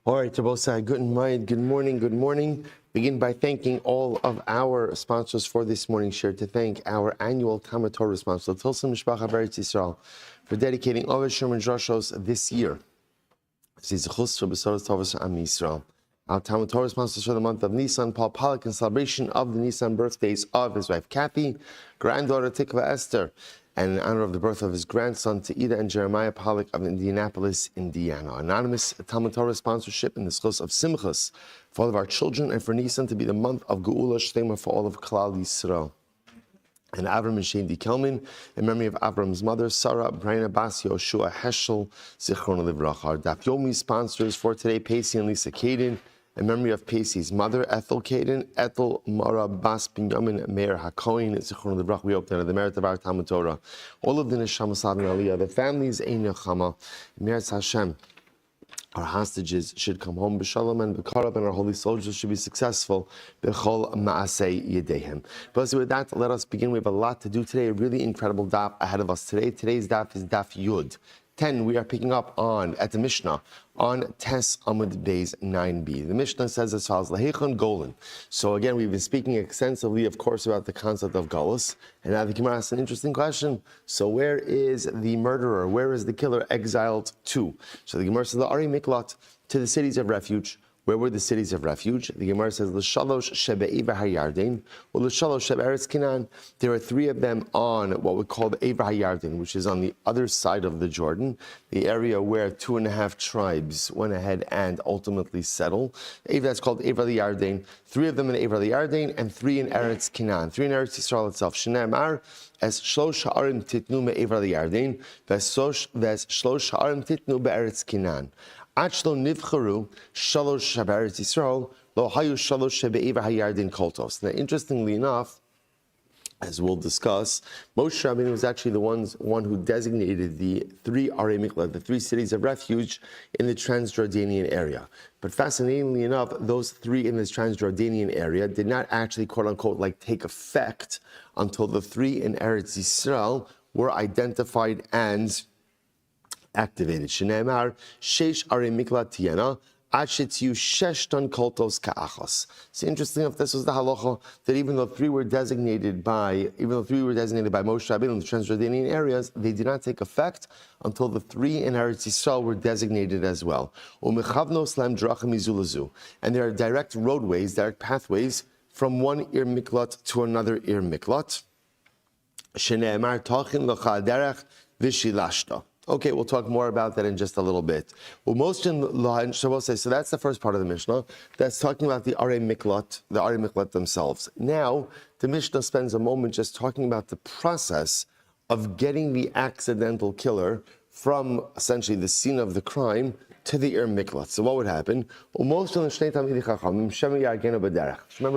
All right, Rabosai, good morning. Begin by thanking all of our sponsors for this morning's share. To thank our annual Talmud Torah sponsor, Tilson Mishpacha Beretz Yisrael, for dedicating all of Sherman Droshos this year. Our Talmud Torah sponsors for the month of Nisan, Paul Pollack, in celebration of the Nisan birthdays of his wife Kathy, granddaughter Tikva Esther, and in honor of the birth of his grandson Teida and Jeremiah Pollack of Indianapolis, Indiana. Anonymous Talmud Torah sponsorship in the schos of Simchas for all of our children, and for Nisan to be the month of Geula Shlema for all of Klal Yisrael. And Avram and Shane D. Kelman, in memory of Avram's mother, Sarah, Brianna Bas, Yoshua Heschel, Zichron Livracha. Our Daf Yomi sponsors for today, Pacey and Lisa Caden, in memory of Pacey's mother, Ethel Caden, Ethel Mara Bas Binyamin Meir HaKoin, Zichron Livracha. We hope that the merit of our Talmud Torah, all of the Neshama Sav and Aliyah, the families, Ein Yachama, Meretz Hashem, our hostages should come home b'shalom and b'karav, and our holy soldiers should be successful b'chol ma'asei yedehem. But with that, let us begin. We have a lot to do today, a really incredible daf ahead of us today. Today's daf is daf Yud 10. We are picking up at the Mishnah on Tes Amud Beis 9b. The Mishnah says as follows: Lahechon Golan. So again, we've been speaking extensively, of course, about the concept of Golus, and now the Gemara asks an interesting question. So where is the murderer? Where is the killer exiled to? So the Gemara says, La'ari Miklat, to the cities of refuge. Where were the cities of refuge? The Gemara says, L'shalosh shebe'eva hayarden, or L'shalosh shebe'eretz Canaan. There are three of them on what we call the Eva hayarden, which is on the other side of the Jordan, the area where 2.5 tribes went ahead and ultimately settled. That's called Eva hayarden. Three of them in Eva hayarden, and three in Eretz Canaan. Three in Eretz Yisrael itself. Shnei Amar, as shlosh ha'arim titnu me'Eva hayarden, v'shlosh ha'arim titnu be'eretz Canaan. Achlo nivcharu shalosh shabaretz Yisrael lo hayu shalosh shebe'eva hayardin koltos. Now, interestingly enough, as we'll discuss, Moshe Rabbeinu was actually the one who designated the three Arei Miklat, the three cities of refuge in the Transjordanian area. But fascinatingly enough, those three in this Transjordanian area did not actually, quote unquote, like take effect until the three in Eretz Yisrael were identified and activated. Shneimar sheish arei miklat tiyana ad shetziu sheshton koltos ka'achos. So interesting enough, this was the halacha that even though three were designated by Moshe Rabbeinu in the Transjordanian areas, they did not take effect until the three in Eretz Yisrael were designated as well. Umechavnos lam drachim izulazu, and there are direct roadways, direct pathways from one ir miklat to another ir miklat. Shneimar tachin l'cha derech v'shilashta. Okay, we'll talk more about that in just a little bit. Well, so that's the first part of the Mishnah. That's talking about the Arei Miklat themselves. Now, the Mishnah spends a moment just talking about the process of getting the accidental killer from essentially the scene of the crime to the Ir Miklat. So what would happen? Remember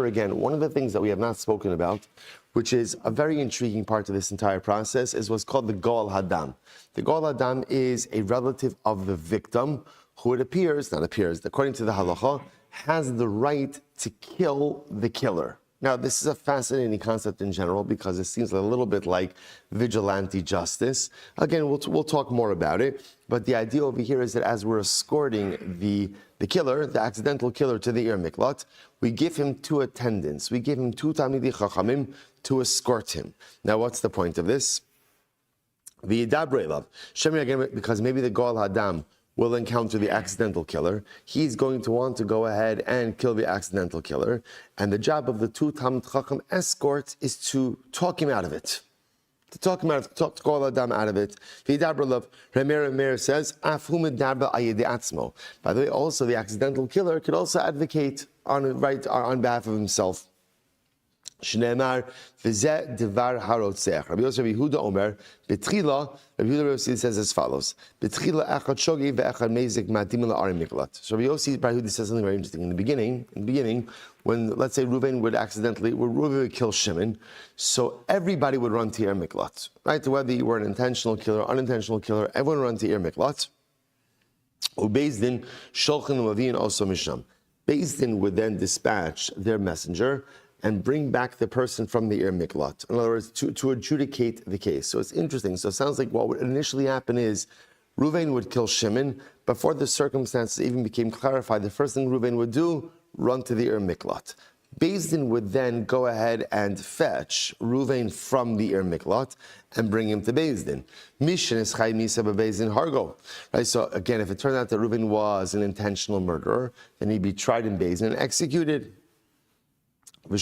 again, one of the things that we have not spoken about, which is a very intriguing part of this entire process, is what's called the Goal Hadam. The Goal Hadam is a relative of the victim who according to the halacha, has the right to kill the killer. Now, this is a fascinating concept in general because it seems a little bit like vigilante justice. Again, we'll talk more about it, but the idea over here is that as we're escorting the killer, the accidental killer, to the Ir Miklat, we give him two attendants. We give him two Talmidei Chachamim to escort him. Now, what's the point of this? Because maybe the Goal Hadam will encounter the accidental killer. He's going to want to go ahead and kill the accidental killer. And the job of the two Talmid Chacham escorts is to talk him out of it. To talk Goal Hadam out of it. Remeir says, by the way, also the accidental killer could also advocate on behalf of himself. Shneimar v'zeh devar harotzeach. Rabbi Yehuda Omer betchila. Rabbi Yehuda says as follows: betchila echad shogi ve'echad mezik madim la'arim miklat. So Rabbi Yehuda says something very interesting. In the beginning, when let's say Reuven would kill Shimon, so everybody would run to Ir Miklat, right? Whether you were an intentional killer, unintentional killer, everyone would run to Ir Miklat. Beis Din sholchin u'maviin also misham. Beis Din would then dispatch their messenger and bring back the person from the Ir Miklat. In other words, to adjudicate the case. So it's interesting. So it sounds like what would initially happen is Reuven would kill Shimon, before the circumstances even became clarified, the first thing Reuven would do, run to the Ir Miklat. Beis Din would then go ahead and fetch Reuven from the Ir Miklat and bring him to Beis Din. Mishin is Chai Misa Beis Din Hargo. Right. So again, if it turned out that Reuven was an intentional murderer, then he'd be tried in Beis Din and executed. And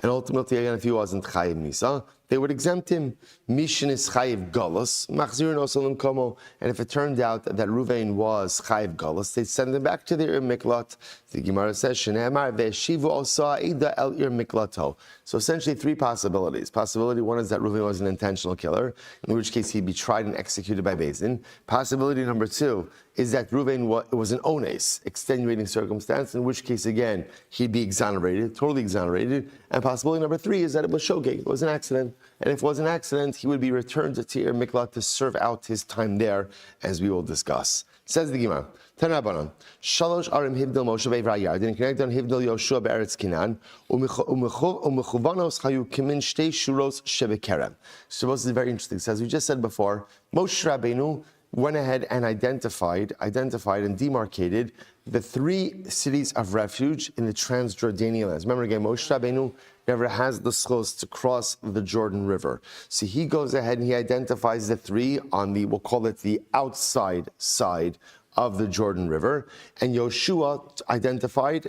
ultimately, again, if he wasn't Chayiv Misa, they would exempt him. Mishin is Chayiv Galus, Machzir Nosalim Komo. And if it turned out that Reuven was Chayiv Galus, they'd send him back to the Ir Miklat. The Gemara says, Shneemar ve'shivu osa ida el Ir Miklato. So essentially, three possibilities. Possibility one is that Reuven was an intentional killer, in which case he'd be tried and executed by Beis Din. Possibility number two is that Reuven was an ones, extenuating circumstance, in which case, again, he'd be exonerated, totally exonerated. And possibility number three is that it was shogeg, it was an accident. And if it was an accident, he would be returned to Ir Miklat to serve out his time there, as we will discuss. Says the Gemara, Tanabanan, Shalosh Arim Hivdil Moshe Be'Ivra Yardin, connect on Hivdil Yoshua Be'eretz Kinan, Umechuvanos Chayu Kimin Shtei Shuros Shebekerem. So this is very interesting. So as we just said before, Moshe Rabbeinu went ahead and identified and demarcated the three cities of refuge in the Transjordanian lands. Remember again, Moshe Rabbeinu never has the schos to cross the Jordan River. So he goes ahead and he identifies the three on the, we'll call it the outside side of the Jordan River. And Yoshua identified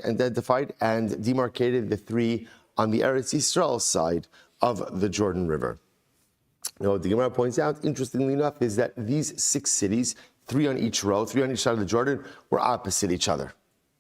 and demarcated the three on the Eretz Yisrael side of the Jordan River. Now, what the Gemara points out, interestingly enough, is that these 6 cities, 3 on each row, 3 on each side of the Jordan, were opposite each other.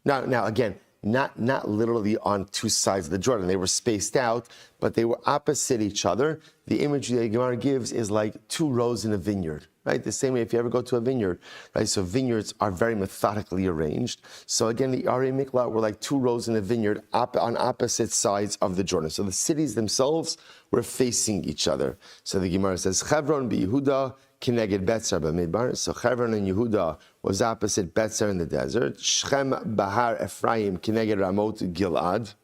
Now again, not literally on 2 sides of the Jordan. They were spaced out, but they were opposite each other. The image the Gemara gives is like 2 rows in a vineyard, right? The same way if you ever go to a vineyard, right? So vineyards are very methodically arranged. So again, the Arei Miklat were like 2 rows in a vineyard on opposite sides of the Jordan. So the cities themselves were facing each other. So the Gemara says, Chevron Yehuda Kineged Betzer b'Midbar. So Chevron and Yehuda was opposite Betzer in the desert. Shechem Bahar Ephraim Kineged Ramot Gilad.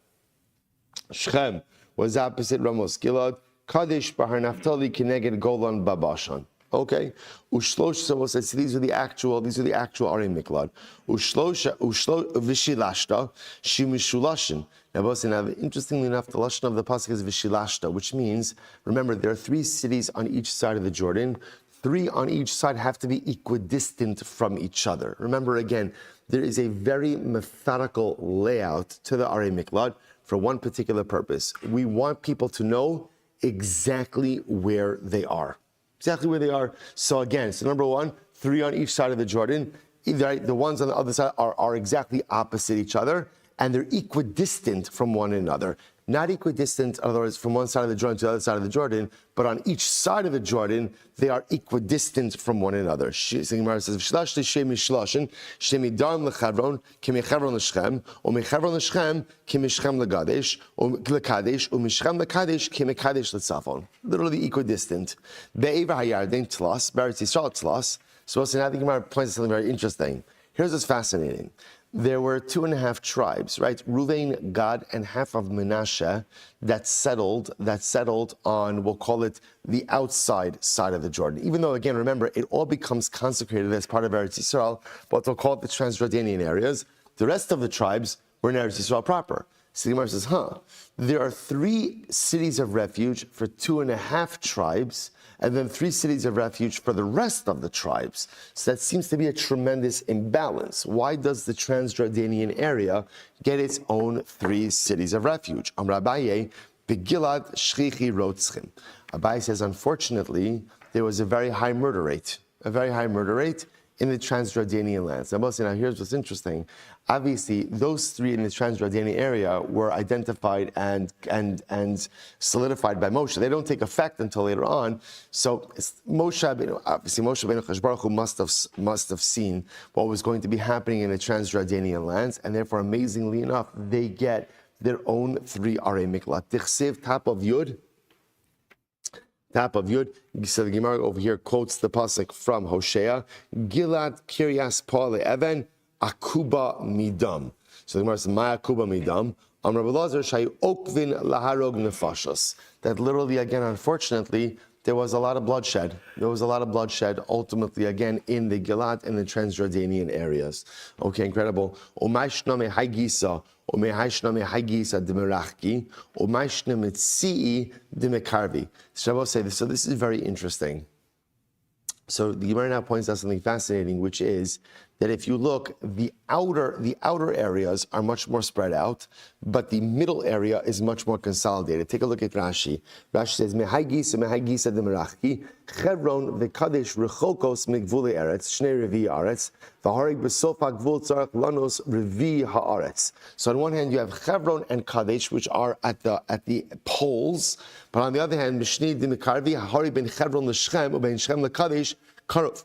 Shechem was opposite Ramos Gilad. Kadesh Bahar Naphtali Kineged Golan Babashan. Okay, Ushlosh. So these are the actual Arei Miklat. Ushlosh Vishilashta Shimishulashin. Now, interestingly enough, the lashon of the pasuk is Vishilashta, which means, remember, there are 3 cities on each side of the Jordan. 3 on each side have to be equidistant from each other. Remember, again, there is a very methodical layout to the Arei Miklat for one particular purpose. We want people to know exactly where they are. Exactly where they are. So again, so number 1, 3 on each side of the Jordan. The ones on the other side are exactly opposite each other, and they're equidistant from one another. Not equidistant, in other words, from one side of the Jordan to the other side of the Jordan, but on each side of the Jordan, they are equidistant from one another. Gemara says, "V'shlash l'shem mishloshin, shemidam lechevron, k'mechevron l'shchem, u'mechevron l'shchem, k'mishchem l'kadesh, u'mishchem l'kadesh, k'mekadesh l'tzafon." Literally equidistant. Be'eva hayarden tlas, Be'eretz Yisrael tlas. So now the Gemara points to something very interesting. Here's what's fascinating. There were 2.5 tribes, right? Reuven, Gad, and half of Menashe that settled on, we'll call it the outside side of the Jordan. Even though, again, remember, it all becomes consecrated as part of Eretz Yisrael, but they'll call it the Transjordanian areas. The rest of the tribes were in Eretz Yisrael proper. So the Gemara says, there are 3 cities of refuge for 2.5 tribes, and then 3 cities of refuge for the rest of the tribes. So that seems to be a tremendous imbalance. Why does the Transjordanian area get its own 3 cities of refuge? Amar Abaye, Begilad Shchichi Rotzchim. Abaye says, unfortunately, there was a very high murder rate in the Transjordanian lands. Now, here's what's interesting. Obviously, those 3 in the Transjordanian area were identified and solidified by Moshe. They don't take effect until later on. So Moshe Rabbeinu Baruch Hu must have seen what was going to be happening in the Transjordanian lands, and therefore, amazingly enough, they get their own 3 Arei Miklat. Tichsev, top of Yud. So the Gemara over here quotes the pasuk from Hosea, Gilad Kiryas Pa'ale Even, Akuba Midam. So the Gemara says, Ma Akuba Midam, Amar Rabbi Lazar Shayu Okvin Laharog Nefashos. That literally, again, unfortunately, there was a lot of bloodshed. There was a lot of bloodshed, ultimately, again, in the Gilad and the Transjordanian areas. Okay, incredible. Umaishname haigisa, umehaishname haigisa demerachki, umaishname tzii demekarvi. So this is very interesting. So the Gemara now points out something fascinating, which is that if you look, the outer areas are much more spread out, but the middle area is much more consolidated. Take a look at Rashi. Rashi says, "Mehaigisa demerachki, Chevron v'kadesh rechokos migvule eretz, shnei revi aretz, v'harig b'sof ha'gvul tzarech lanos revi ha'aretz." So on one hand, you have Chevron and Kadesh, which are at the poles, but on the other hand, Mishni d'mekarvi ha'harig ben Chevron l'Shchem u'ben Shchem l'Kadesh karov.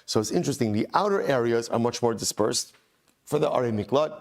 So it's interesting. The outer areas are much more dispersed for the Arei Miklat,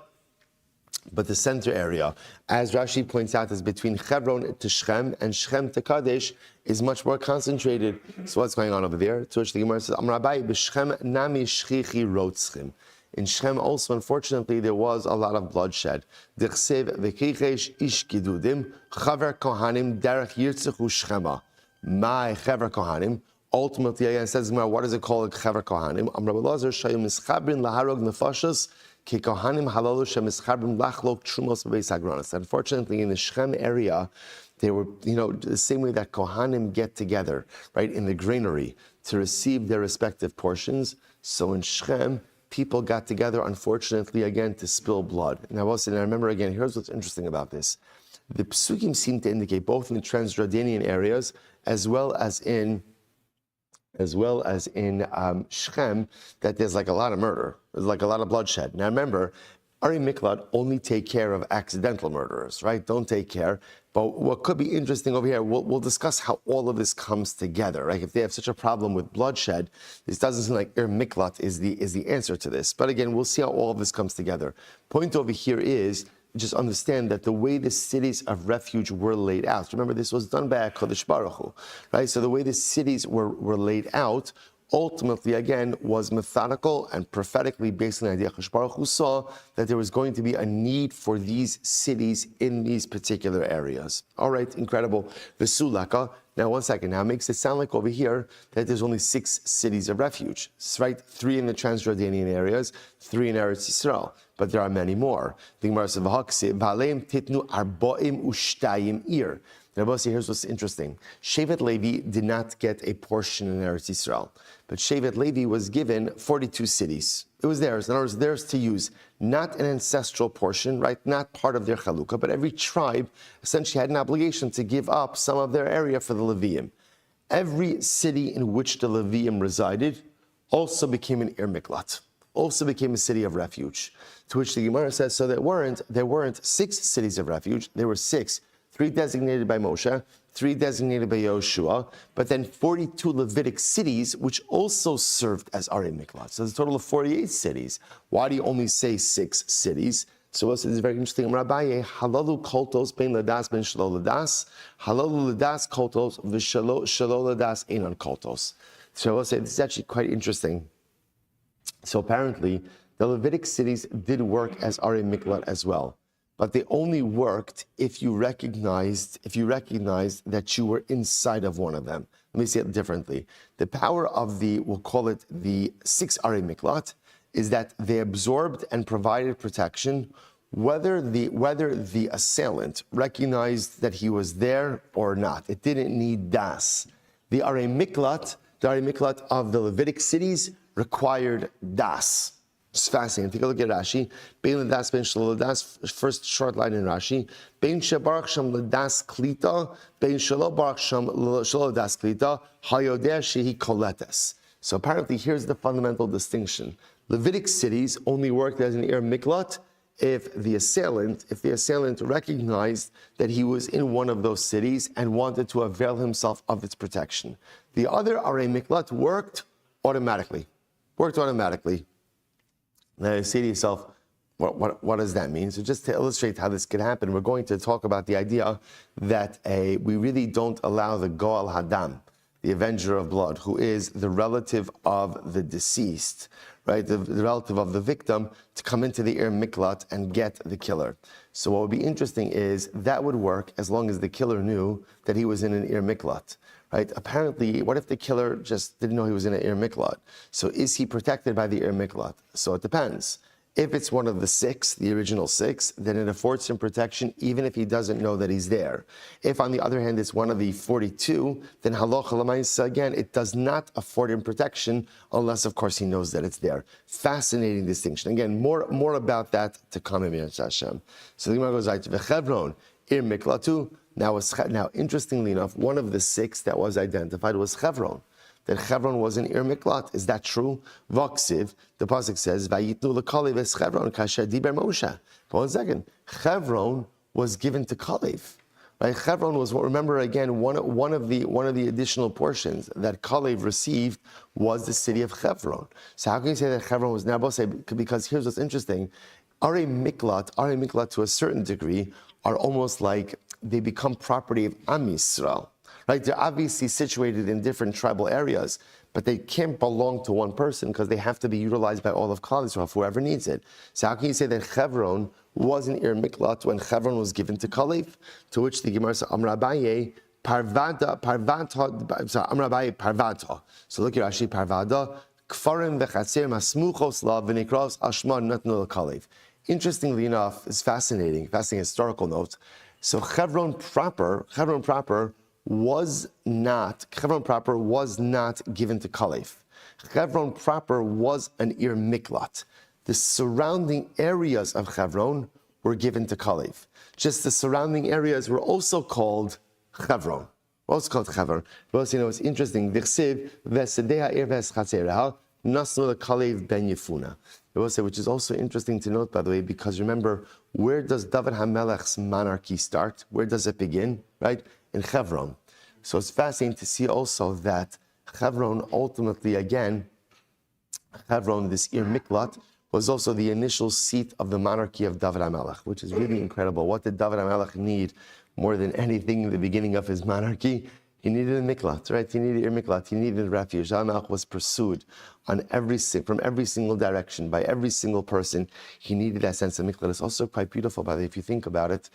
but the center area, as Rashi points out, is between Hebron to Shechem and Shechem to Kadesh is much more concentrated. So what's going on over there? To which the Gemara says, "Amrabai b'Shechem nami shchichi rotzchim." In Shechem also, unfortunately, there was a lot of bloodshed. Dichsev v'kichesh ish kidudim chaver kohanim derech yirtzechu Shechema. My chaver kohanim. Ultimately, again, it says, what is it called? Chaver Kohanim. Rabbi Lazar shayim mischabrin laharog nefashos ki kohanim halalu shemischabrin lachlok trumos b'beis hagranos. Unfortunately, in the Shechem area, they were, the same way that Kohanim get together, right, in the granary to receive their respective portions. So in Shechem, people got together, unfortunately, again, to spill blood. And I remember again, here's what's interesting about this. The Psukim seem to indicate both in the Transjordanian areas as well as in Shechem, that there's like a lot of murder, there's like a lot of bloodshed. Now remember, Arei Miklat only take care of accidental murderers, right? Don't take care. But what could be interesting over here, we'll discuss how all of this comes together, right? If they have such a problem with bloodshed, this doesn't seem like Arei Miklat is the answer to this. But again, we'll see how all of this comes together. Point over here is, just understand that the way the cities of refuge were laid out, remember this was done by HaKadosh Baruch Hu, right? So the way the cities were laid out, ultimately again was methodical and prophetically based on the idea HaKadosh Baruch Hu saw that there was going to be a need for these cities in these particular areas. All right, incredible. Vesulaka. Now, one second. Now, it makes it sound like over here that there's only 6 cities of refuge, right? 3 in the Transjordanian areas, 3 in Eretz Yisrael. But there are many more. The Gemara says, "V'aleim titnu arbaim ushtayim ir." Now, here's what's interesting. Shevet Levi did not get a portion in Eretz Yisrael, but Shevet Levi was given 42 cities. It was theirs. In other words, theirs to use. Not an ancestral portion, right? Not part of their chalukah, but every tribe essentially had an obligation to give up some of their area for the Leviim. Every city in which the Leviim resided also became an Ir Miklat, also became a city of refuge. To which the Gemara says, so there weren't 6 cities of refuge, there were 6. 3 designated by Moshe, 3 designated by Yoshua, but then 42 Levitic cities, which also served as Arei Miklat. So there's a total of 48 cities. Why do you only say 6 cities? So this is very interesting. Rabbi, halalu koltos ben ladas ben shelo ladas, halalu ladas koltos v'shelo ladas einon koltos. So I will say this is actually quite interesting. So apparently, the Levitic cities did work as Arei Miklat as well. But they only worked if you recognized that you were inside of one of them. Let me say it differently. The power of we'll call it the 6 Arei Miklat, is that they absorbed and provided protection, whether the assailant recognized that he was there or not. It didn't need das. The Arei Miklat of the Levitic cities required das. It's fascinating. Take a look at Rashi. Bein ladas ben shelo ladas. First short line in Rashi. Bein shebarach sham ladas klita. Bein shelo barach sham shelo ladas klita. Hayodeh shehi koletes. So apparently, here's the fundamental distinction. Levitic cities only worked as an Ir Miklat if the assailant recognized that he was in one of those cities and wanted to avail himself of its protection. The other Arei Miklat worked automatically. Now you say to yourself, what does that mean? So just to illustrate how this could happen, we're going to talk about the idea that we really don't allow the Goal Hadam, the avenger of blood, who is the relative of the deceased, right, the relative of the victim, to come into the Ir Miklat and get the killer. So what would be interesting is that would work as long as the killer knew that he was in an Ir Miklat. Right? Apparently, what if the killer just didn't know he was in an Ir Miklat? So is he protected by the Ir Miklat? So it depends. If it's one of the 6, the original 6, then it affords him protection even if he doesn't know that he's there. If, on the other hand, it's one of the 42, then halacha l'maisa, again, it does not afford him protection unless, of course, he knows that it's there. Fascinating distinction. Again, more about that to come in Hashem. So the Gemara goes right to V'chevron, Ir Miklatu. Now, interestingly enough, one of the 6 that was identified was Chevron. That Chevron was an Ir Miklat. Is that true? Vaksiv, the pasuk says, "Vayitnu lekalev es Chevron kasher diber Moshe." But 1 second, Chevron was given to Kalev. Right? Chevron was, remember again, one of the additional portions that Kalev received was the city of Chevron. So how can you say that Chevron was now? Because here's what's interesting: Are Miklat to a certain degree are almost like they become property of Am Yisrael. Right? They're obviously situated in different tribal areas, but they can't belong to one person because they have to be utilized by all of Klal Yisrael, whoever needs it. So how can you say that Chevron was an Ir Miklat when Chevron was given to Kalev? To which the Gemara says, Amar Abaye, Parvada. So look here, Rashi, Parvada, Kfarim v'chatzir masmuchos la v'nikros ashma natnu Kalev. Interestingly enough, it's fascinating historical note. So Chevron proper was not given to Kalev. Chevron proper was an Ir Miklat. The surrounding areas of Chevron were given to Kalev. Just the surrounding areas were also called Chevron. Also called Chevron. But it's interesting. V'chsiv v'sedei ha'ir v'eschatzereha nasnu Kalev ben Yefuna. Which is also interesting to note, by the way, because remember, where does David HaMelech's monarchy start? Where does it begin? Right? In Chevron. So it's fascinating to see also that Chevron ultimately, again, this Ir Miklat, was also the initial seat of the monarchy of David HaMelech, which is really incredible. What did David HaMelech need more than anything in the beginning of his monarchy? He needed a miklat, right? He needed Ir Miklat. He needed refuge. HaMelech was pursued from every single direction by every single person. He needed that sense of miklat. It's also quite beautiful, by the way, if you think about it.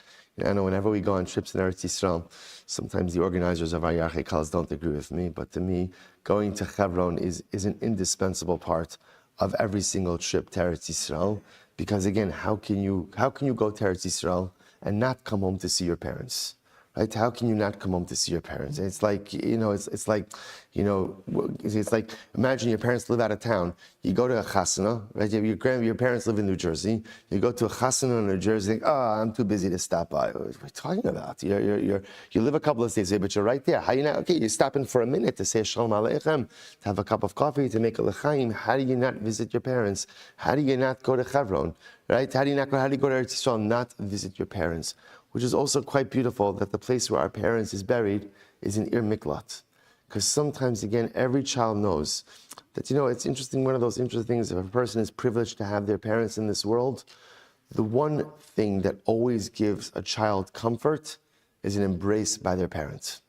I know whenever we go on trips in Eretz Yisrael, sometimes the organizers of our Yarchei Kalas don't agree with me, but to me, going to Chevron is an indispensable part of every single trip to Eretz Yisrael. Because again, how can you go to Eretz Yisrael and not come home to see your parents? Right? How can you not come home to see your parents? It's like, it's like imagine your parents live out of town. You go to a chasana, right? Your parents live in New Jersey. You go to a chasana in New Jersey. I'm too busy to stop by. What are you talking about? You live a couple of states away, but you're right there. How you not? Okay, you're stopping for a minute to say Shalom Aleichem, to have a cup of coffee, to make a lechaim. How do you not visit your parents? How do you not go to Chevron? Right? How do you go to Eretz Yisrael, not visit your parents? Which is also quite beautiful that the place where our parents is buried is in Ir Miklat. Because sometimes, again, every child knows that, it's interesting, one of those interesting things, if a person is privileged to have their parents in this world, the one thing that always gives a child comfort is an embrace by their parents.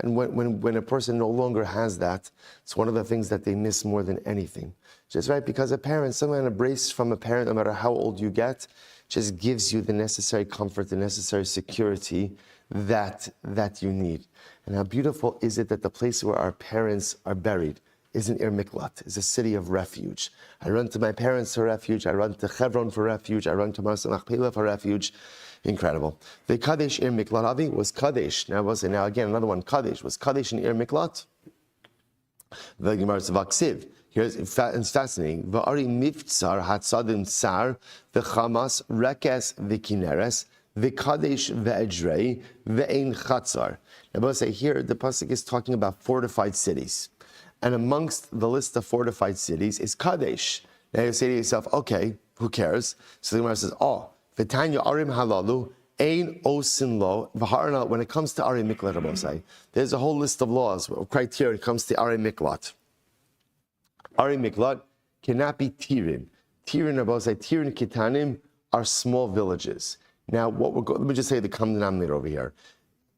And when a person no longer has that, it's one of the things that they miss more than anything. Just right, because an embrace from a parent, no matter how old you get, just gives you the necessary comfort, the necessary security that you need. And how beautiful is it that the place where our parents are buried is an Ir Miklat, is a city of refuge. I run to my parents for refuge, I run to Chevron for refuge, I run to Marsal Machpelah for refuge. Incredible. The Kadesh Ir Miklat Avi was Kadesh. Now again, another one, Kadesh. Was Kadesh an Ir Miklat? The Gemara Vaksiv. Here's it's fascinating. Va'ari miftsar hatzadim tsar v'chamas rekes v'kineres v'kadesh v'edrei v'ein chatzar. Now, I say here, the pasuk is talking about fortified cities, and amongst the list of fortified cities is Kadesh. Now you say to yourself, okay, who cares? So the Gemara says, v'tanya arim halalu ein osin lo v'harna. When it comes to Ari Miklat, there's a whole list of laws, criteria when it comes to Ari Miklat. Ari Miklat cannot be Tirin. Tirin Kitanim are small villages. Now, let me just say the common denominator over here.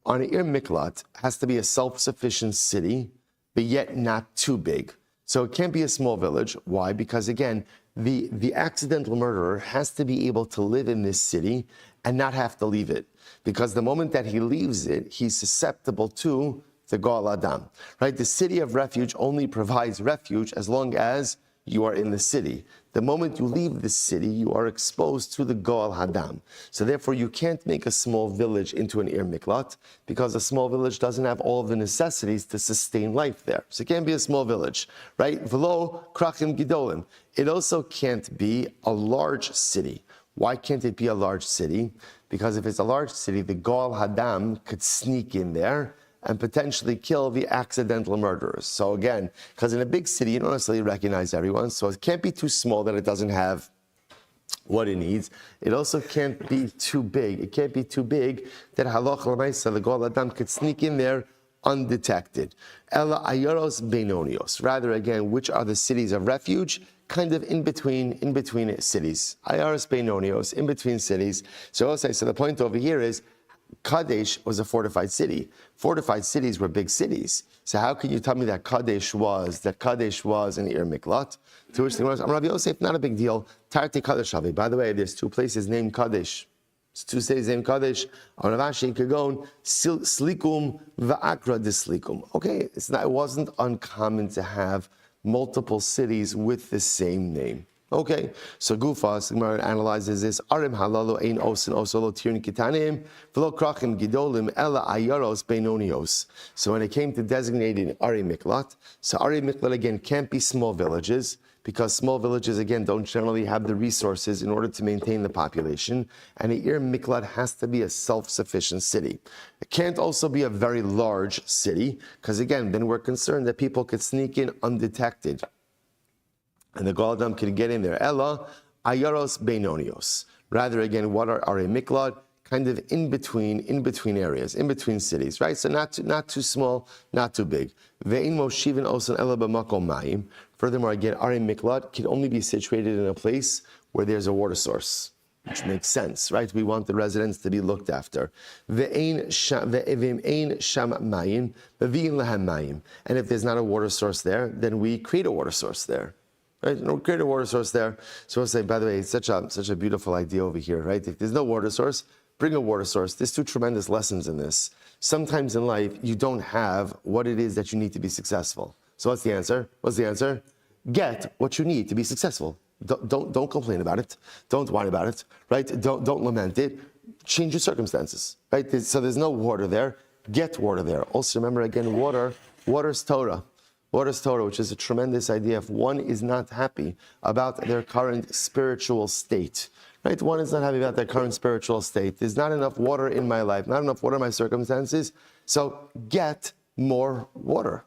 On an Ir Miklat has to be a self-sufficient city but yet not too big. So it can't be a small village. Why? Because again, the accidental murderer has to be able to live in this city and not have to leave it. Because the moment that he leaves it, he's susceptible to the Goal Adam. Right? The city of refuge only provides refuge as long as you are in the city. The moment you leave the city, you are exposed to the Goal Hadam. So therefore, you can't make a small village into an Ir Miklat because a small village doesn't have all of the necessities to sustain life there. So it can't be a small village, right? Velo krachim gidolim. It also can't be a large city. Why can't it be a large city? Because if it's a large city, the Goal Hadam could sneak in there and potentially kill the accidental murderers. So again, because in a big city, you don't necessarily recognize everyone, so it can't be too small that it doesn't have what it needs. It also can't be too big. It can't be too big that halach l'maisa, the Goal Adam, could sneak in there undetected. Ela ayaros benonios. Rather, again, which are the cities of refuge? Kind of in between cities. Ayaros benonios, in between cities. So I'll say, so the point over here is, Kadesh was a fortified city. Fortified cities were big cities. So how can you tell me that Kadesh was an Ir Miklat? To which the Gemara says, Rabbi Yosef, not a big deal. Tarti Kadesh Avi. By the way, there's two places named Kadesh. It's two cities named Kadesh. Aravashi Kagon, Slikum, Va'akra Dislikum. Okay, it wasn't uncommon to have multiple cities with the same name. Okay, so Gufas, the Gemara analyzes this. Arim halalu ein osin osolo tirin kitanim v'lo krachim gidolim ela ayaros benonios. So when it came to designating Ari Miklat, so Ari Miklat again can't be small villages because small villages again don't generally have the resources in order to maintain the population. And a Ir Miklat has to be a self-sufficient city. It can't also be a very large city because again, then we're concerned that people could sneak in undetected. And the Goal Adam could get in there. Ella, ayaros benonios. Rather, again, what are a miklat? Kind of in between areas, in between cities, right? So not too small, not too big. Ve'in moshivin osan ella b'makom mayim. Furthermore, again, a miklat can only be situated in a place where there's a water source, which makes sense, right? We want the residents to be looked after. Ve'in sham mayim, ve'in lahem mayim. And if there's not a water source there, then we create a water source there. Right? Create a water source there. So I'll say, by the way, it's such a beautiful idea over here, right? If there's no water source, bring a water source. There's two tremendous lessons in this. Sometimes in life, you don't have what it is that you need to be successful. So what's the answer? Get what you need to be successful. Don't complain about it. Don't whine about it, right? Don't lament it. Change your circumstances, right? So there's no water there. Get water there. Also remember again, water's Torah. What is Torah, which is a tremendous idea. If one is not happy about their current spiritual state, right? One is not happy about their current spiritual state. There's not enough water in my life, not enough water in my circumstances. So get more water.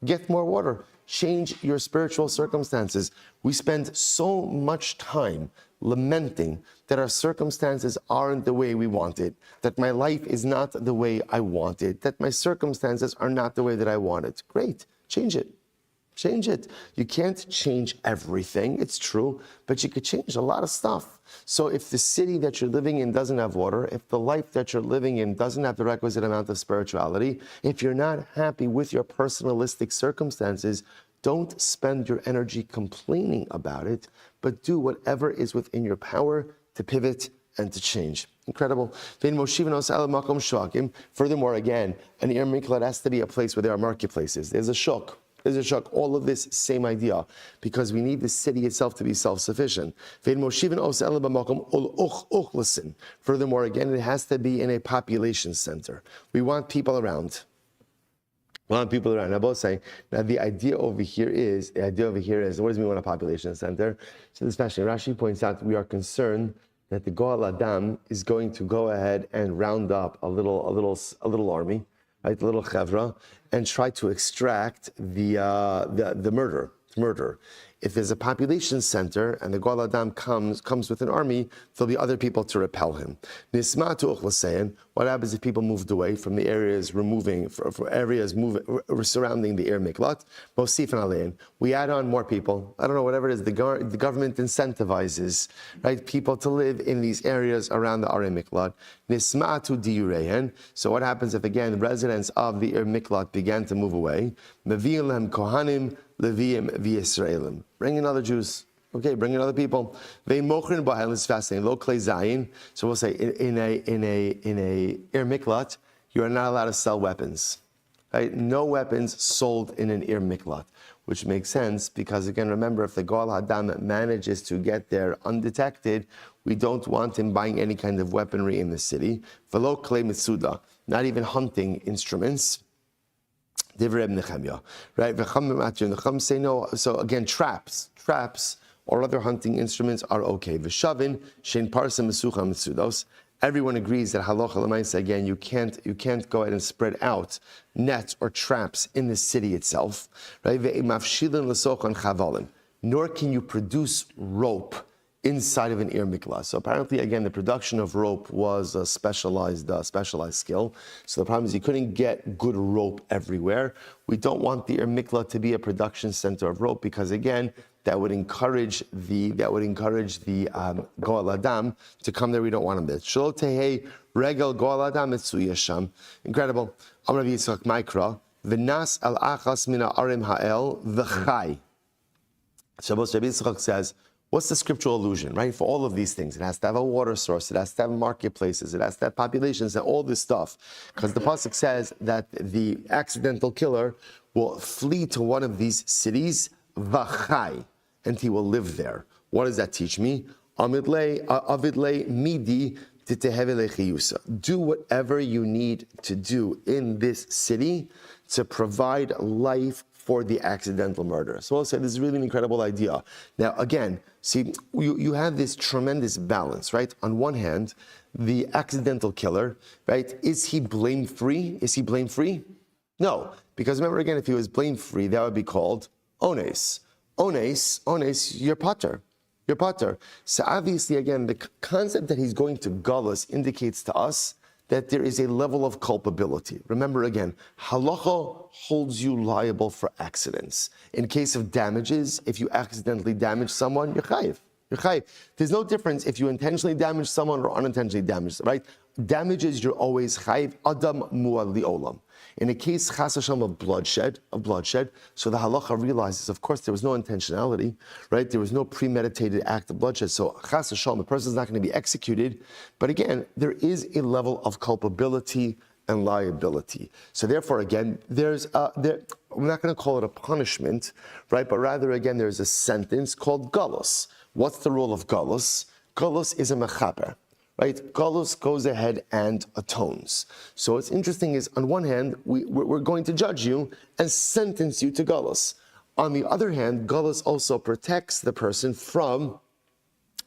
Get more water. Change your spiritual circumstances. We spend so much time lamenting that our circumstances aren't the way we want it, that my life is not the way I want it, that my circumstances are not the way that I want it. Great. Change it. Change it. You can't change everything, it's true, but you could change a lot of stuff. So if the city that you're living in doesn't have water, if the life that you're living in doesn't have the requisite amount of spirituality, if you're not happy with your personalistic circumstances, don't spend your energy complaining about it, but do whatever is within your power to pivot and to change. Incredible. Furthermore, again, an Ir Miklat has to be a place where there are marketplaces. There's a shuk. All of this same idea, because we need the city itself to be self-sufficient. Furthermore, again, it has to be in a population center. We want people around. I both saying, now the idea over here is, what does it mean we want a population center? So this fashion, Rashi points out we are concerned that the Goal Adam is going to go ahead and round up a little army, right, a little chevra, and try to extract the murder. if there's a population center and the Goel Adam comes with an army, there'll be other people to repel him. Nismatu Uchlasein, what happens if people moved away from the areas surrounding the Ir Miklat? Mosif and Alein, we add on more people. I don't know, whatever it is, the government incentivizes, right, people to live in these areas around the Ir Miklat. Nismatu Diurehen. So what happens if, again, residents of the Ir Miklat began to move away? Mevi'ilem Kohanim, Leviim v'Yisraelim. Bring in other Jews. Okay, bring in other people. They mochrin b'ha'el is fascinating. Lo klei zayin. So we'll say in a Ir Miklat, you are not allowed to sell weapons. Right? No weapons sold in an Ir Miklat, which makes sense because, again, remember, if the Goel Hadam manages to get there undetected, we don't want him buying any kind of weaponry in the city. V'lo klei mitzuda, not even hunting instruments. Right? The say no. So again, traps, or other hunting instruments are okay. V'shavin shein parsa mesucha mitzudos. Everyone agrees that halacha l'maisa, again, you can't go ahead and spread out nets or traps in the city itself. Right? Nor can you produce rope inside of an Ir Miklat. So apparently, again, the production of rope was a specialized skill. So the problem is you couldn't get good rope everywhere. We don't want the Ir Miklat to be a production center of rope because, again, that would encourage the Goel Adam to come there. We don't want him there. Shelo tehei regel Goel Adam etzuya sham. Incredible. Amar Rabbi Yitzchak Mikra v'nas al achas min ha'arim ha'el v'chai. So Rabbi Yitzchak says, what's the scriptural allusion, right? For all of these things, it has to have a water source, it has to have marketplaces, it has to have populations, and all this stuff. Because the pasuk says that the accidental killer will flee to one of these cities, v'chai, and he will live there. What does that teach me? Avidle midi titeheve. Do whatever you need to do in this city to provide life for the accidental murder. So I'll say this is really an incredible idea. Now, again, see, you have this tremendous balance, right? On one hand, the accidental killer, right? Is he blame-free? Is he blame-free? No, because remember, again, if he was blame-free, that would be called ones. Ones, you're pater. You're pater. So obviously, again, the concept that he's going to galus indicates to us that there is a level of culpability. Remember again, halacha holds you liable for accidents. In case of damages, if you accidentally damage someone, you're chayiv. You're chayiv. There's no difference if you intentionally damage someone or unintentionally damage them, right? Damages, you're always chayiv. Adam mu'al li'olam. In a case, chas Hashem, of bloodshed, so the halacha realizes, of course, there was no intentionality, right? There was no premeditated act of bloodshed. So chas Hashem, the person is not going to be executed. But again, there is a level of culpability and liability. So therefore, again, we're not going to call it a punishment, right? But rather, again, there's a sentence called galus. What's the role of galus? Galus is a mechaper. Right? Galus goes ahead and atones. So what's interesting is, on one hand, we're going to judge you and sentence you to Galus. On the other hand, Galus also protects the person from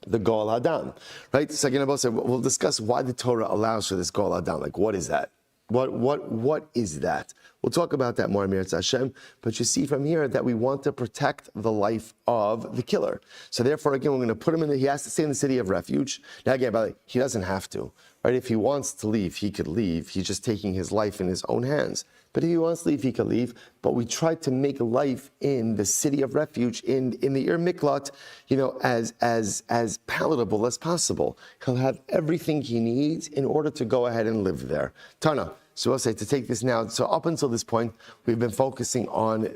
the Goel Adam. Right? So again, we'll discuss why the Torah allows for this Goel Adam. Like, what is that? What is that? We'll talk about that more, Mir Hashem. But you see from here that we want to protect the life of the killer. So therefore, again, we're going to put him he has to stay in the city of refuge. Now again, by the way, he doesn't have to. Right? If he wants to leave, he could leave. He's just taking his life in his own hands. But if he wants to leave, he could leave. But we try to make life in the city of refuge, in the Ir Miklat, as palatable as possible. He'll have everything he needs in order to go ahead and live there. Tana. So I'll say, to take this now, so up until this point, we've been focusing on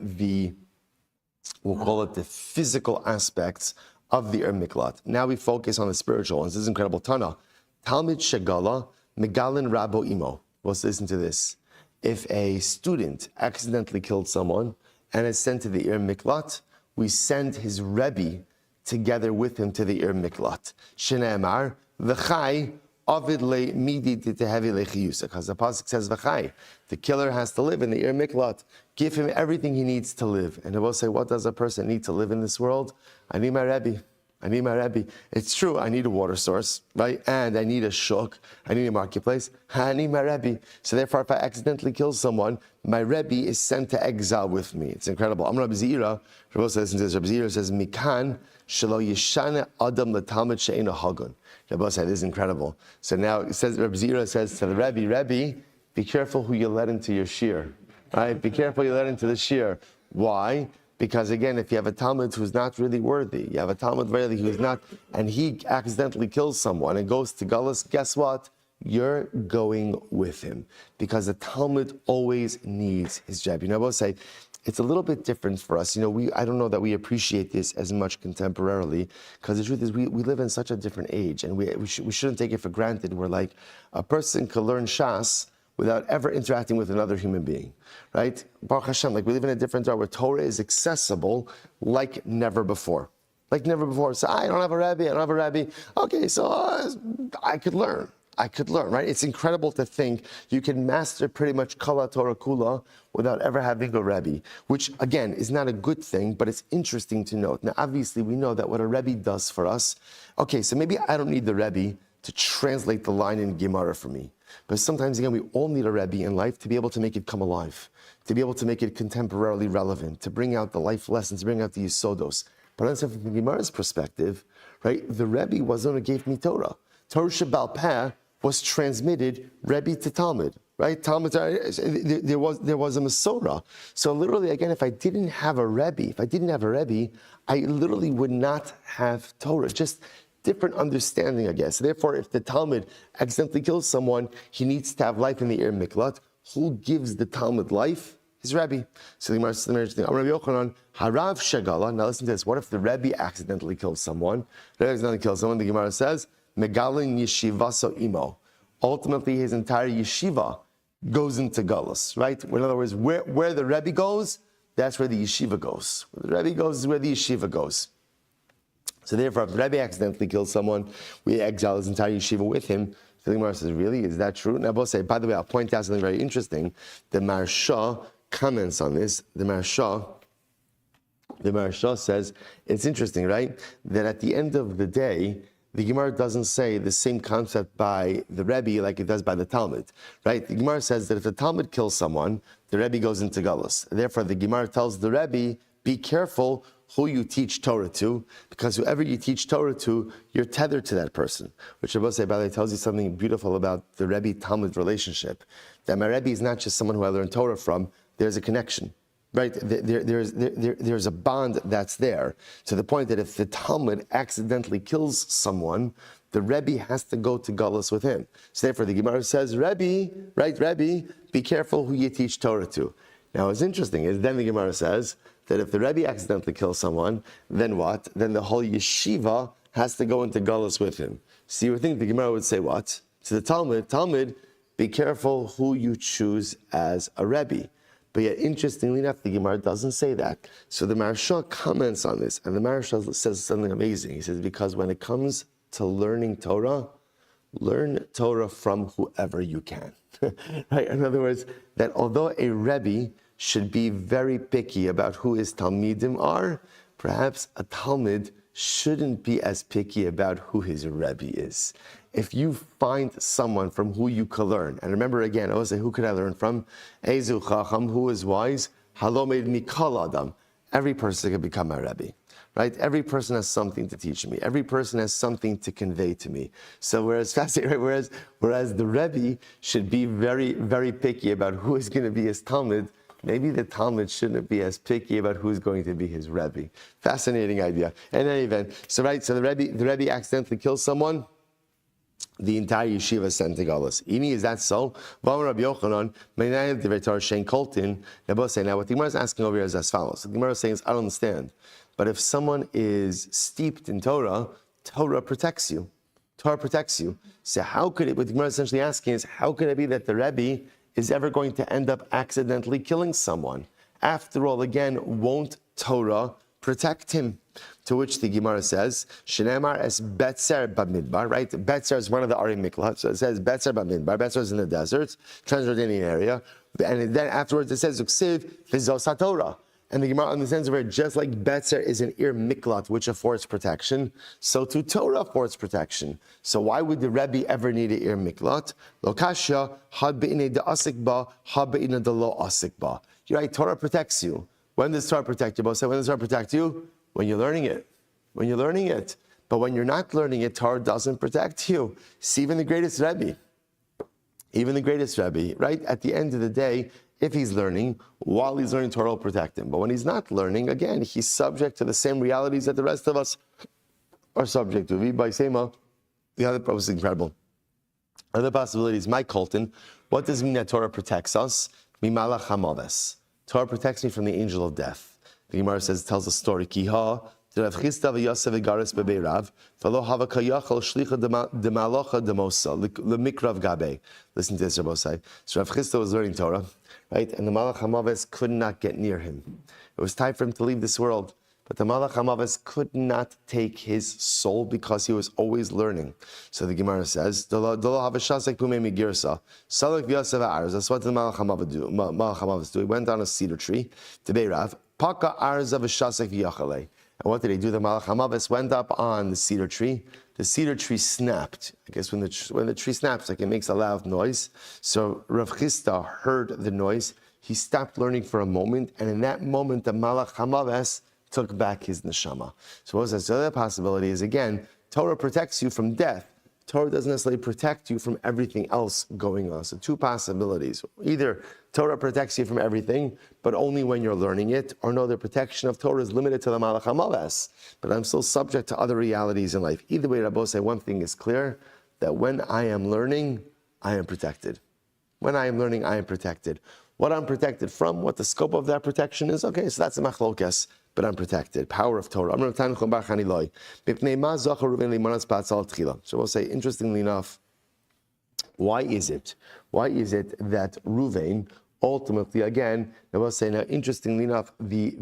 we'll call it the physical aspects of the Ir Miklat. Now we focus on the spiritual ones. This is incredible. Tana, Talmid Shagala, Megalin Rabo Imo. Let's listen to this. If a student accidentally killed someone and is sent to the Ir Miklat, we send his Rebbe together with him to the Ir Miklat. Shneimar, V'chai, Avid le midi titehevi lechiyusa, because the pasuk says v'chai, the killer has to live in the Ir Miklat. Give him everything he needs to live. And I will say, what does a person need to live in this world? I need my Rebbe. I need my Rebbe. It's true, I need a water source, right? And I need a shuk, I need a marketplace. I need my Rebbe. So therefore, if I accidentally kill someone, my Rebbe is sent to exile with me. It's incredible. I'm Rabbi Zira. Rabbi says, Mikan shelo yishane adam letalmid she'eino hagun. Rabbi said, this is incredible. So now it says, Rabbi Zira says to the Rebbe, be careful who you let into your shir. Right? Be careful you let into the shir. Why? Because again, if you have a Talmud who's not really worthy, you have a Talmud really who's not, and he accidentally kills someone and goes to Gullus, guess what? You're going with him. Because the Talmud always needs his jab. I will say, it's a little bit different for us. I don't know that we appreciate this as much contemporarily, because the truth is we live in such a different age, and we shouldn't take it for granted. We're like, a person could learn Shas without ever interacting with another human being, right? Baruch Hashem, like we live in a different era where Torah is accessible like never before. Like never before. So I don't have a rabbi, Okay, so I could learn, right? It's incredible to think you can master pretty much Kala Torah Kula without ever having a Rebbe, which again is not a good thing, but it's interesting to note. Now, obviously, we know that what a Rebbe does for us, okay, so maybe I don't need the Rebbe to translate the line in Gemara for me. But sometimes, again, we all need a Rebbe in life to be able to make it come alive, to be able to make it contemporarily relevant, to bring out the life lessons, to bring out the Yisodos. But also from Gemara's perspective, right, the Rebbe was the one who gave me Torah. Torah Shebal Peh was transmitted Rebbe to Talmud, right? Talmud, there was a Masorah. So literally, again, if I didn't have a Rebbe, I literally would not have Torah. Just different understanding, I guess. Therefore, if the Talmud accidentally kills someone, he needs to have life in the Ir Miklat. Who gives the Talmud life? His Rebbe. So the Gemara says, Rabbi Yochanan, Harav Shagala. Now listen to this. What if the Rebbe accidentally kills someone? The Gemara says, Megalin Yeshivaso Imo. Ultimately, his entire yeshiva goes into Gullus, right? In other words, where the Rebbe goes, that's where the yeshiva goes. Where the Rebbe goes is where the yeshiva goes. So therefore, if the Rebbe accidentally kills someone, we exile his entire yeshiva with him. So the Gemara says, really? Is that true? Now, both say, by the way, I'll point out something very interesting. The Maharsha comments on this. The Maharsha says, it's interesting, right? That at the end of the day, the Gemara doesn't say the same concept by the Rebbe like it does by the Talmud, right? The Gemara says that if the Talmud kills someone, the Rebbe goes into Gullus. Therefore, the Gemara tells the Rebbe, be careful who you teach Torah to, because whoever you teach Torah to, you're tethered to that person. Which Rabbi say, by the way, tells you something beautiful about the Rebbe-Talmud relationship. That my Rebbe is not just someone who I learned Torah from, there's a connection. Right? There's a bond that's there, to the point that if the Talmud accidentally kills someone, the Rebbe has to go to Gullus with him. So therefore the Gemara says, Rebbe, be careful who you teach Torah to. Now what's interesting is then the Gemara says that if the Rebbe accidentally kills someone, then what? Then the whole yeshiva has to go into Gullus with him. So you would think the Gemara would say what? To the Talmud, be careful who you choose as a Rebbe. But yet, interestingly enough, the Gemara doesn't say that. So the Maharsha comments on this, and the Maharsha says something amazing. He says, because when it comes to learning Torah, learn Torah from whoever you can. Right? In other words, that although a Rebbe should be very picky about who his Talmidim are, perhaps a Talmud shouldn't be as picky about who his Rebbe is. If you find someone from who you can learn, and remember again, I always say, who could I learn from? Ezu Chacham, who is wise? Halomed Mikal Adam. Every person can become a Rebbe, right? Every person has something to teach me. Every person has something to convey to me. So whereas the Rebbe should be very, very picky about who is going to be his Talmud, maybe the Talmud shouldn't be as picky about who's going to be his Rebbe. Fascinating idea. In any event, so the Rebbe accidentally kills someone, the entire yeshiva is sent to Gullus. Ini, is that so? Now what the Gemara is asking over here is as follows. So the Gemara is saying, I don't understand. But if someone is steeped in Torah, Torah protects you. Torah protects you. So how could it, what the Gemara is essentially asking is, how could it be that the Rebbe is ever going to end up accidentally killing someone? After all, again, won't Torah protect him? To which the Gemara says, Shenemar es Betzer Bamidbar, right? Betzer is one of the Ari Miklat, so it says Betzer Bamidbar. Betzer is in the desert, Transjordanian area. And then afterwards it says, Uksiv Vizos HaTorah. And the Gemara understands where just like Betzer is an ear miklat, which affords protection, so too Torah affords protection. So why would the Rebbe ever need an ear miklat? Lokashya had be'inei da asik ba, had be'inei da lo asik ba. You're right, Torah protects you. When does Torah protect you? When does Torah protect you? When you're learning it. When you're learning it. But when you're not learning it, Torah doesn't protect you. See, even the greatest Rebbe, right? At the end of the day, if he's learning, while he's learning, Torah will protect him. But when he's not learning, again, he's subject to the same realities that the rest of us are subject to. By Sema, the other part was incredible. Other possibilities, Mike Colton, what does it mean that Torah protects us? Mimalach hamaves. Torah protects me from the angel of death. The Gemara tells a story, Kiha, Rav Chisda v'Yosef v'Garis b'Bei Rav, v'lo hava kayachal shlicha demalocha demosa lemikrav gabe. Listen to this, Rabbosai. So Rav Chisda was learning Torah, right? And the Malach HaMaves could not get near him. It was time for him to leave this world. But the Malach HaMaves could not take his soul because he was always learning. So the Gemara says, Dolo hava shasek pumei migirsa. Salak v'Yosef ha'arz. That's what the Malach HaMaves do. He went down a cedar tree to Beit Rav. Paka arza v'shasek v'yachalei. And what did he do? The Malach HaMaves went up on the cedar tree. The cedar tree snapped. I guess when the tree snaps, like it makes a loud noise. So Rav Chisda heard the noise. He stopped learning for a moment, and in that moment, the Malach HaMaves took back his neshama. So what was that? So the other possibility is, again, Torah protects you from death. Torah doesn't necessarily protect you from everything else going on. So two possibilities. Either Torah protects you from everything, but only when you're learning it, or no, the protection of Torah is limited to the Malach HaMaves, but I'm still subject to other realities in life. Either way, Rabbi say one thing is clear, that when I am learning, I am protected. When I am learning, I am protected. What I'm protected from, what the scope of that protection is, okay, so that's a machlokas, but I'm protected. Power of Torah. So we'll say, interestingly enough, why is it that Ruvain ultimately, again, I will say now, interestingly enough, the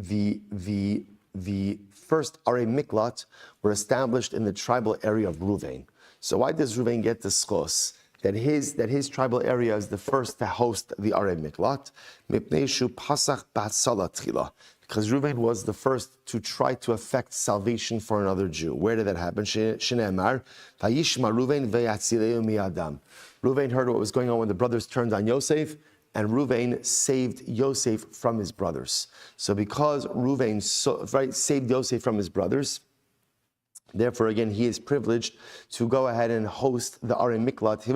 first Arei Miklat were established in the tribal area of Ruvain. So why does Ruvain get the schos that his tribal area is the first to host the Arei Miklat? Because Reuven was the first to try to effect salvation for another Jew. Where did that happen? Shneimar, Vayishma Reuven veyatzileu mi'adam. Reuven heard what was going on when the brothers turned on Yosef, and Reuven saved Yosef from his brothers. So because Reuven saved Yosef from his brothers, therefore, again, he is privileged to go ahead and host the Arei Miklat. The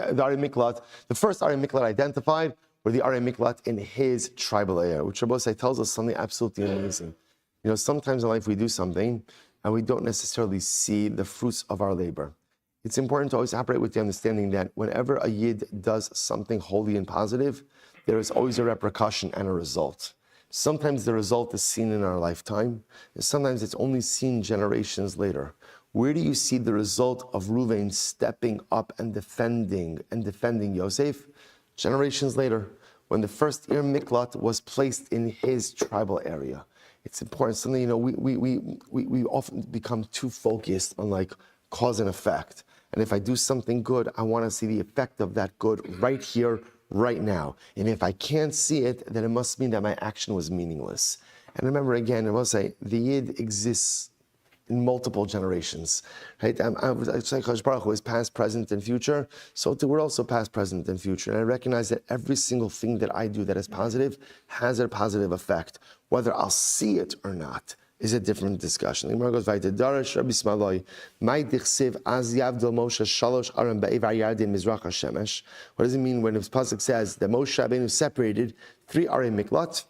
Arei Miklat, the first Arei Miklat identified were the Arei Miklat in his tribal area, which Rabbosai tells us something absolutely amazing. You know, sometimes in life we do something and we don't necessarily see the fruits of our labor. It's important to always operate with the understanding that whenever a Yid does something holy and positive, there is always a repercussion and a result. Sometimes the result is seen in our lifetime, and sometimes it's only seen generations later. Where do you see the result of Reuven stepping up and defending Yosef? Generations later, when the first Ir Miklat was placed in his tribal area. It's important. Something, you know, we often become too focused on like cause and effect. And if I do something good, I want to see the effect of that good right here, right now. And if I can't see it, then it must mean that my action was meaningless. And remember again, I will say, the Yid exists in multiple generations, right? Kadosh Baruch Hu is past, present, and future. So we're also past, present, and future. And I recognize that every single thing that I do that is positive has a positive effect. Whether I'll see it or not is a different discussion. The Gemara goes weiter. Darash Rabbi Smaloi, Mai dichsiv az yavdol Moshe shalosh aram be'evar yardin mizrach hashemesh. What does it mean when the pasuk says that Moshe Rabbeinu separated 3 Arei Miklat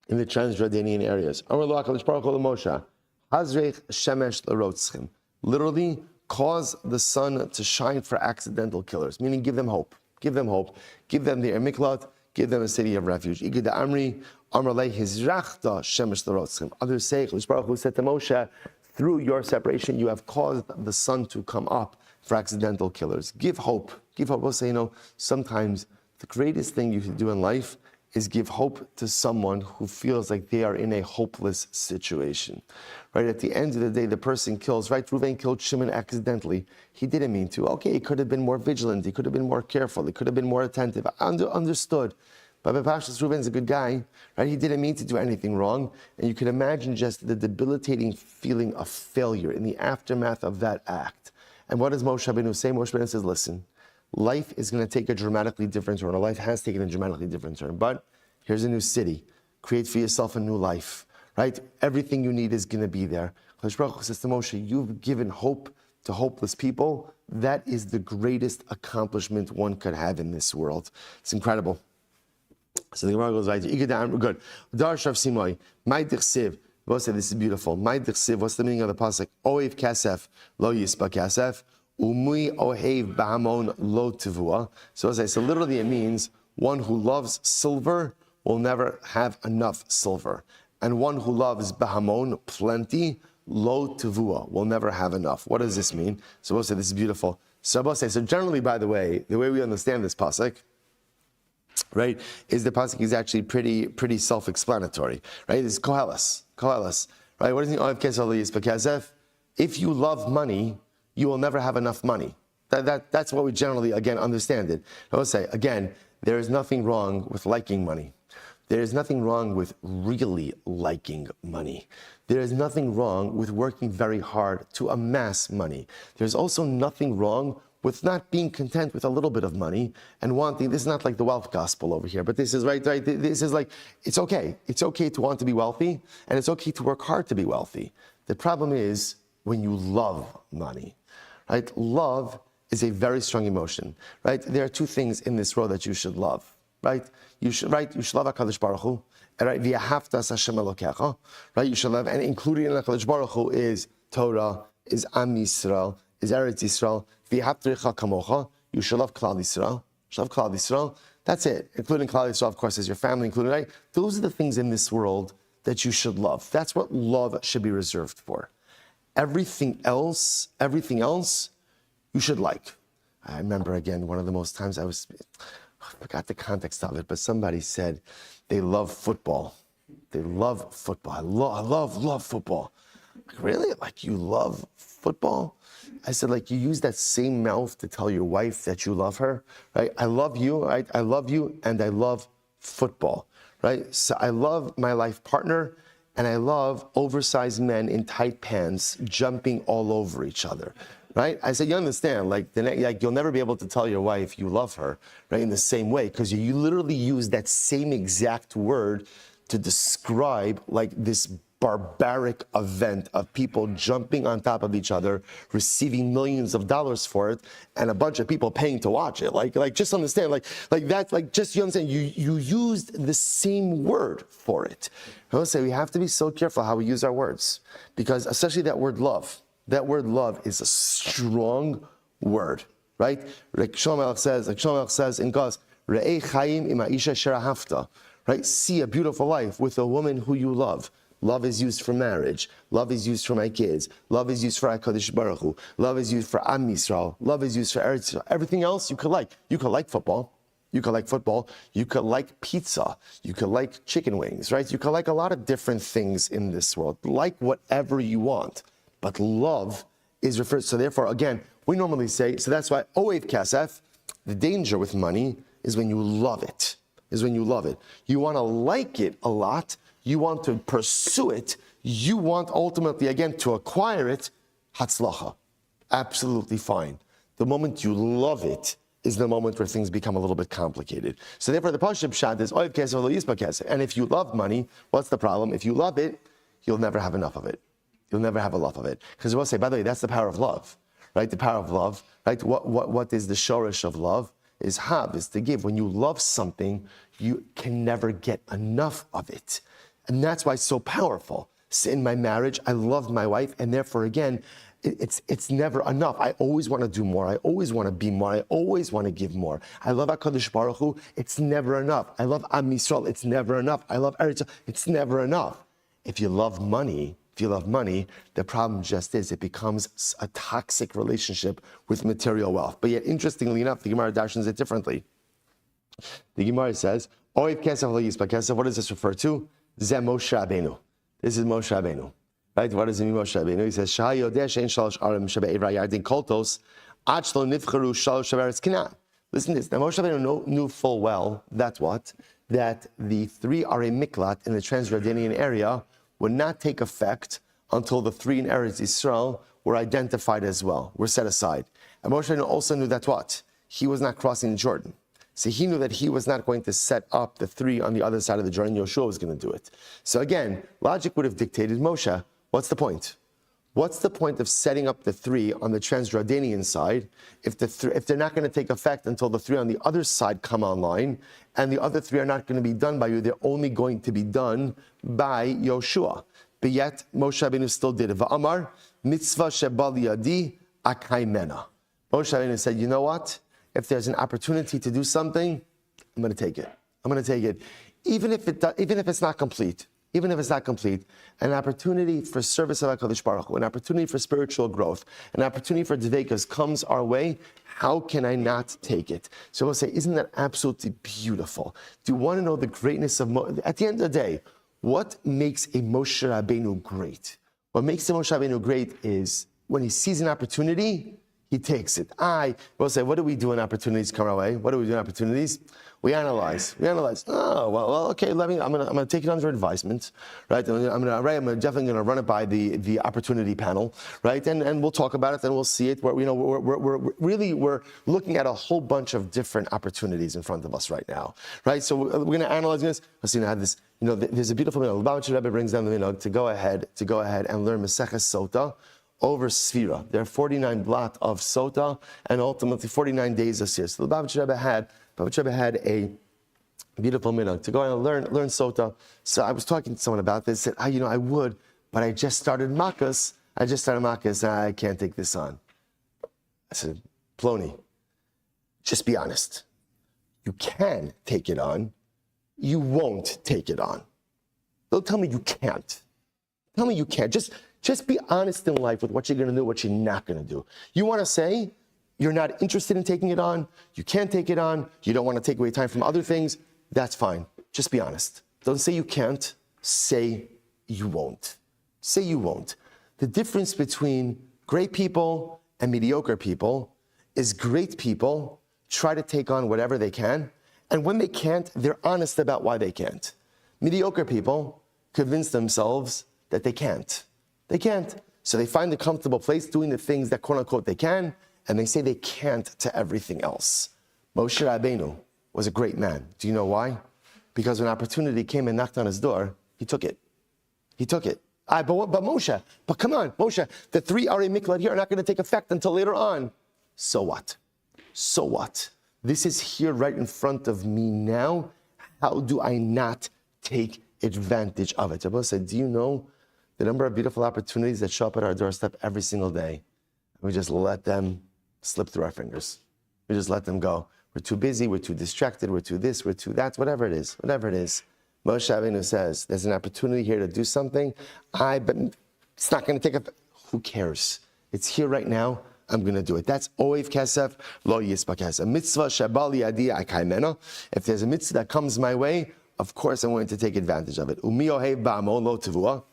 in the Transjordanian areas? Amar lo HaKadosh Baruch Hu Moshe. Hazreich shemesh l'rotzchim. Literally, cause the sun to shine for accidental killers. Meaning, give them hope. Give them hope. Give them the Miklat. Give them a city of refuge. Igid Amri, Amrlei Hizrachta shemesh l'rotzchim. Others say, Kadosh Baruch Hu said to Moshe, through your separation, you have caused the sun to come up for accidental killers. Give hope. Give hope. We'll say, you know, sometimes the greatest thing you can do in life is give hope to someone who feels like they are in a hopeless situation. Right? At the end of the day, the person kills, right? Reuven killed Shimon accidentally. He didn't mean to. Okay, he could have been more vigilant. He could have been more careful. He could have been more attentive. Understood. But Pashas Reuven's a good guy, right? He didn't mean to do anything wrong. And you can imagine just the debilitating feeling of failure in the aftermath of that act. And what does Moshe Rabbeinu say? Moshe Rabbeinu says, listen, life is going to take a dramatically different turn, or life has taken a dramatically different turn. But here's a new city. Create for yourself a new life, right? Everything you need is going to be there. Kadosh Baruch Hu says to Moshe, you've given hope to hopeless people. That is the greatest accomplishment one could have in this world. It's incredible. So the Gemara goes right. Good. Darshav Simoy, my dichsiv. We'll say this is beautiful. My dichsiv. What's the meaning of the pasuk? Ohev kasef lo yispa kasef. Umui ohev bahamon lo tivua. So as I said, literally it means one who loves silver will never have enough silver, and one who loves bahamon, plenty, lo tivua, will never have enough. What does this mean? So we'll say this is beautiful. So we'll say, so generally, by the way we understand this pasuk, right, is the pasuk is actually pretty self-explanatory, right? It's koheles, right? What does it mean? If you love money, you will never have enough money. That's what we generally, again, understand it. I will say, again, there is nothing wrong with liking money. There is nothing wrong with really liking money. There is nothing wrong with working very hard to amass money. There's also nothing wrong with not being content with a little bit of money and wanting, this is not like the wealth gospel over here, but this is right, this is like, it's okay. It's okay to want to be wealthy, and it's okay to work hard to be wealthy. The problem is when you love money, right? Love is a very strong emotion, right? There are two things in this world that you should love, right? You should love HaKadosh Baruch Hu, right? V'yahavtas Hashem Elokecha, right? You should love, and including in HaKadosh Baruch Hu is Torah, is Am Yisrael, is Eretz Yisrael. V'yahavtricha kamocha, you should love Klal Yisrael. You should love Klal Yisrael. That's it. Including Klal Yisrael, of course, as your family, including, right? Those are the things in this world that you should love. That's what love should be reserved for. Everything else, you should like. I remember, again, one of the most times I forgot the context of it, but somebody said they love football. They love football. I love football. Like, really? Like, you love football? I said, like, you use that same mouth to tell your wife that you love her, right? I love you, right? I love you, and I love football, right? So I love my life partner, and I love oversized men in tight pants jumping all over each other, right? I said, you understand, like you'll never be able to tell your wife you love her, right, in the same way, because you literally use that same exact word to describe like this barbaric event of people jumping on top of each other, receiving millions of dollars for it, and a bunch of people paying to watch it. Like just understand, like that's like just you understand. You used the same word for it. I will say we have to be so careful how we use our words, because especially that word love. That word love is a strong word, right? Like Shlomo says in Gaz, Re'ei chayim im ha'isha asher ahavta, right? See a beautiful life with a woman who you love. Love is used for marriage. Love is used for my kids. Love is used for HaKadosh Baruch Hu. Love is used for Am Yisrael. Love is used for Eretz Yisrael. Everything else you could like. You could like football. You could like football. You could like pizza. You could like chicken wings, right? You could like a lot of different things in this world. Like whatever you want. But love is referred, so therefore, again, we normally say, so that's why, Oev Kasef, the danger with money is when you love it, You want to like it a lot, you want to pursue it, you want ultimately, again, to acquire it, Hatzlacha, absolutely fine. The moment you love it is the moment where things become a little bit complicated. So therefore, the Pashut Pshat is, Oev Kasef lo yispa kasef. And if you love money, what's the problem? If you love it, you'll never have enough of it. You'll never have enough of it. Because we'll say, by the way, that's the power of love, right? The power of love, right? What is the shorish of love? Is hav, is to give. When you love something, you can never get enough of it. And that's why it's so powerful. So in my marriage, I love my wife, and therefore, again, it's never enough. I always want to do more. I always want to be more. I always want to give more. I love HaKadosh Baruch Hu. It's never enough. I love Am Yisrael. It's never enough. I love Eretz Yisrael. It's never enough. If you love money, the problem just is it becomes a toxic relationship with material wealth. But yet, interestingly enough, the Gemara darshans it differently. The Gemara says, Oiv kesef lo yispa kesef. What does this refer to? Zeh Moshe Rabbeinu. This is Moshe Rabbeinu. Right? What does it mean, Moshe Rabbeinu? He says, Shah yodeh she'en shalosh arim shebe'evra yardin koltos ad shelo nivcharu shalosh averes kinah. Listen to this. Now, Moshe Rabbeinu knew full well that what? that the 3 are a miklat in the Transjordanian area would not take effect until the 3 in Eretz Yisrael were identified as well, were set aside. And Moshe Rabbeinu also knew that what? He was not crossing the Jordan. So he knew that he was not going to set up the 3 on the other side of the Jordan. Yoshua was going to do it. So again, logic would have dictated, Moshe, what's the point? What's the point of setting up the 3 on the Transjordanian side if they're not going to take effect until the 3 on the other side come online, and the other 3 are not going to be done by you, they're only going to be done by Yoshua. But yet, Moshe Rabbeinu still did it. Va'amar, mitzvah shebal yadi akaymena. Moshe Rabbeinu said, you know what? If there's an opportunity to do something, I'm going to take it. I'm going to take it. Even if it's not complete. Even if it's not complete, an opportunity for service of HaKadosh Baruch Hu, an opportunity for spiritual growth, an opportunity for dveikus comes our way, how can I not take it? So we'll say, isn't that absolutely beautiful? Do you want to know the greatness of at the end of the day, what makes a Moshe Rabbeinu great? What makes a Moshe Rabbeinu great is when he sees an opportunity, he takes it. We'll say, what do we do when opportunities come our way? What do we do in opportunities? We analyze. Oh, well, okay. I'm gonna take it under advisement, right? I'm definitely gonna run it by the opportunity panel, right? And we'll talk about it. And we'll see it. We're looking at a whole bunch of different opportunities in front of us right now, right? So we're gonna analyze this. Let's see. Have this. There's a beautiful minhag. Lubavitcher Rebbe brings down the minhag to go ahead and learn Maseches Sota over Sfira. There are 49 blot of Sota and ultimately 49 days of Sfira. So the Lubavitcher Rebbe had a beautiful minhag to go and learn Sota. So I was talking to someone about this. Said, I would, but I just started Makkos. I can't take this on. I said, Ploni, just be honest. You can take it on. You won't take it on. Don't tell me you can't. Tell me you can't. Just be honest in life with what you're going to do, what you're not going to do. You want to say you're not interested in taking it on, you can't take it on, you don't want to take away time from other things, that's fine. Just be honest. Don't say you can't, say you won't. Say you won't. The difference between great people and mediocre people is great people try to take on whatever they can, and when they can't, they're honest about why they can't. Mediocre people convince themselves that they can't. They can't. So they find a comfortable place doing the things that quote unquote they can, and they say they can't to everything else. Moshe Rabbeinu was a great man. Do you know why? Because when opportunity came and knocked on his door, he took it. He took it. But Moshe, but come on, Moshe, the 3 Ari Miklat here are not going to take effect until later on. So what? So what? This is here right in front of me now. How do I not take advantage of it? Rabbi said, do you know the number of beautiful opportunities that show up at our doorstep every single day? We just let them slip through our fingers. We just let them go. We're too busy, we're too distracted, we're too this, we're too that, whatever it is. Moshe Rabbeinu says, there's an opportunity here to do something, but it's not going to take up. Who cares? It's here right now. I'm going to do it. That's oiv kesef, lo yispa kesef. Mitzvah shabal yadi akaymena. If there's a mitzvah that comes my way, of course I'm going to take advantage of it. Umi ohev ba'amon lo tevua.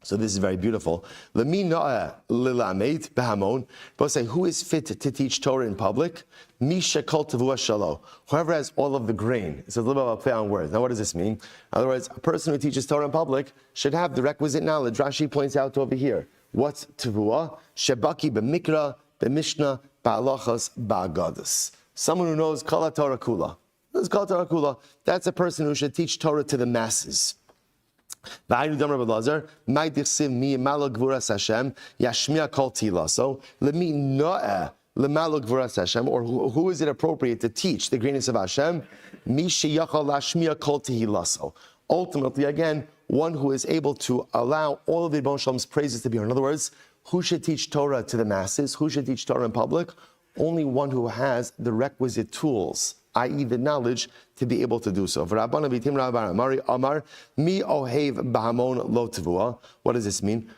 So this is very beautiful. Lemi no'eh lilamed b'hamon. Both say, who is fit to teach Torah in public? Misha kol tevua shalo. Whoever has all of the grain. It's a little bit of a play on words. Now what does this mean? In other words, a person who teaches Torah in public should have the requisite knowledge. Rashi points out over here. What's tevua? Shebaki b'mikra, b'mishnah, ba'alachas, ba'agadas. Someone who knows kala Torah kula. That's a person who should teach Torah to the masses. So, let me know or who is it appropriate to teach the greatness of Hashem? Ultimately, again, one who is able to allow all of the Rebbeinu Shalom's praises to be heard. In other words, who should teach Torah to the masses? Who should teach Torah in public? Only one who has the requisite tools, i.e. the knowledge, to be able to do so. What does this mean?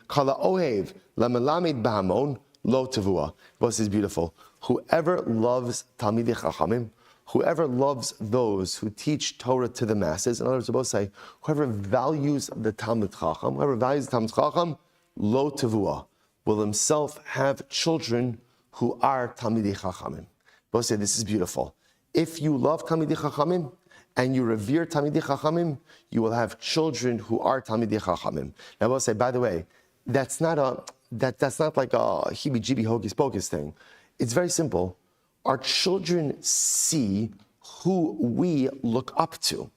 This is beautiful. Whoever loves Talmidei Chachamim, whoever loves those who teach Torah to the masses, in other words, both say, whoever values the Talmid Chacham, lo tevua, will himself have children who are Talmidei Chachamim. Both say, this is beautiful. If you love Talmidei Chachamim, and you revere Talmidei Chachamim, you will have children who are Talmidei Chachamim. Now I will say, by the way, that's not like a heebie-jeebie hocus pocus thing. It's very simple. Our children see who we look up to.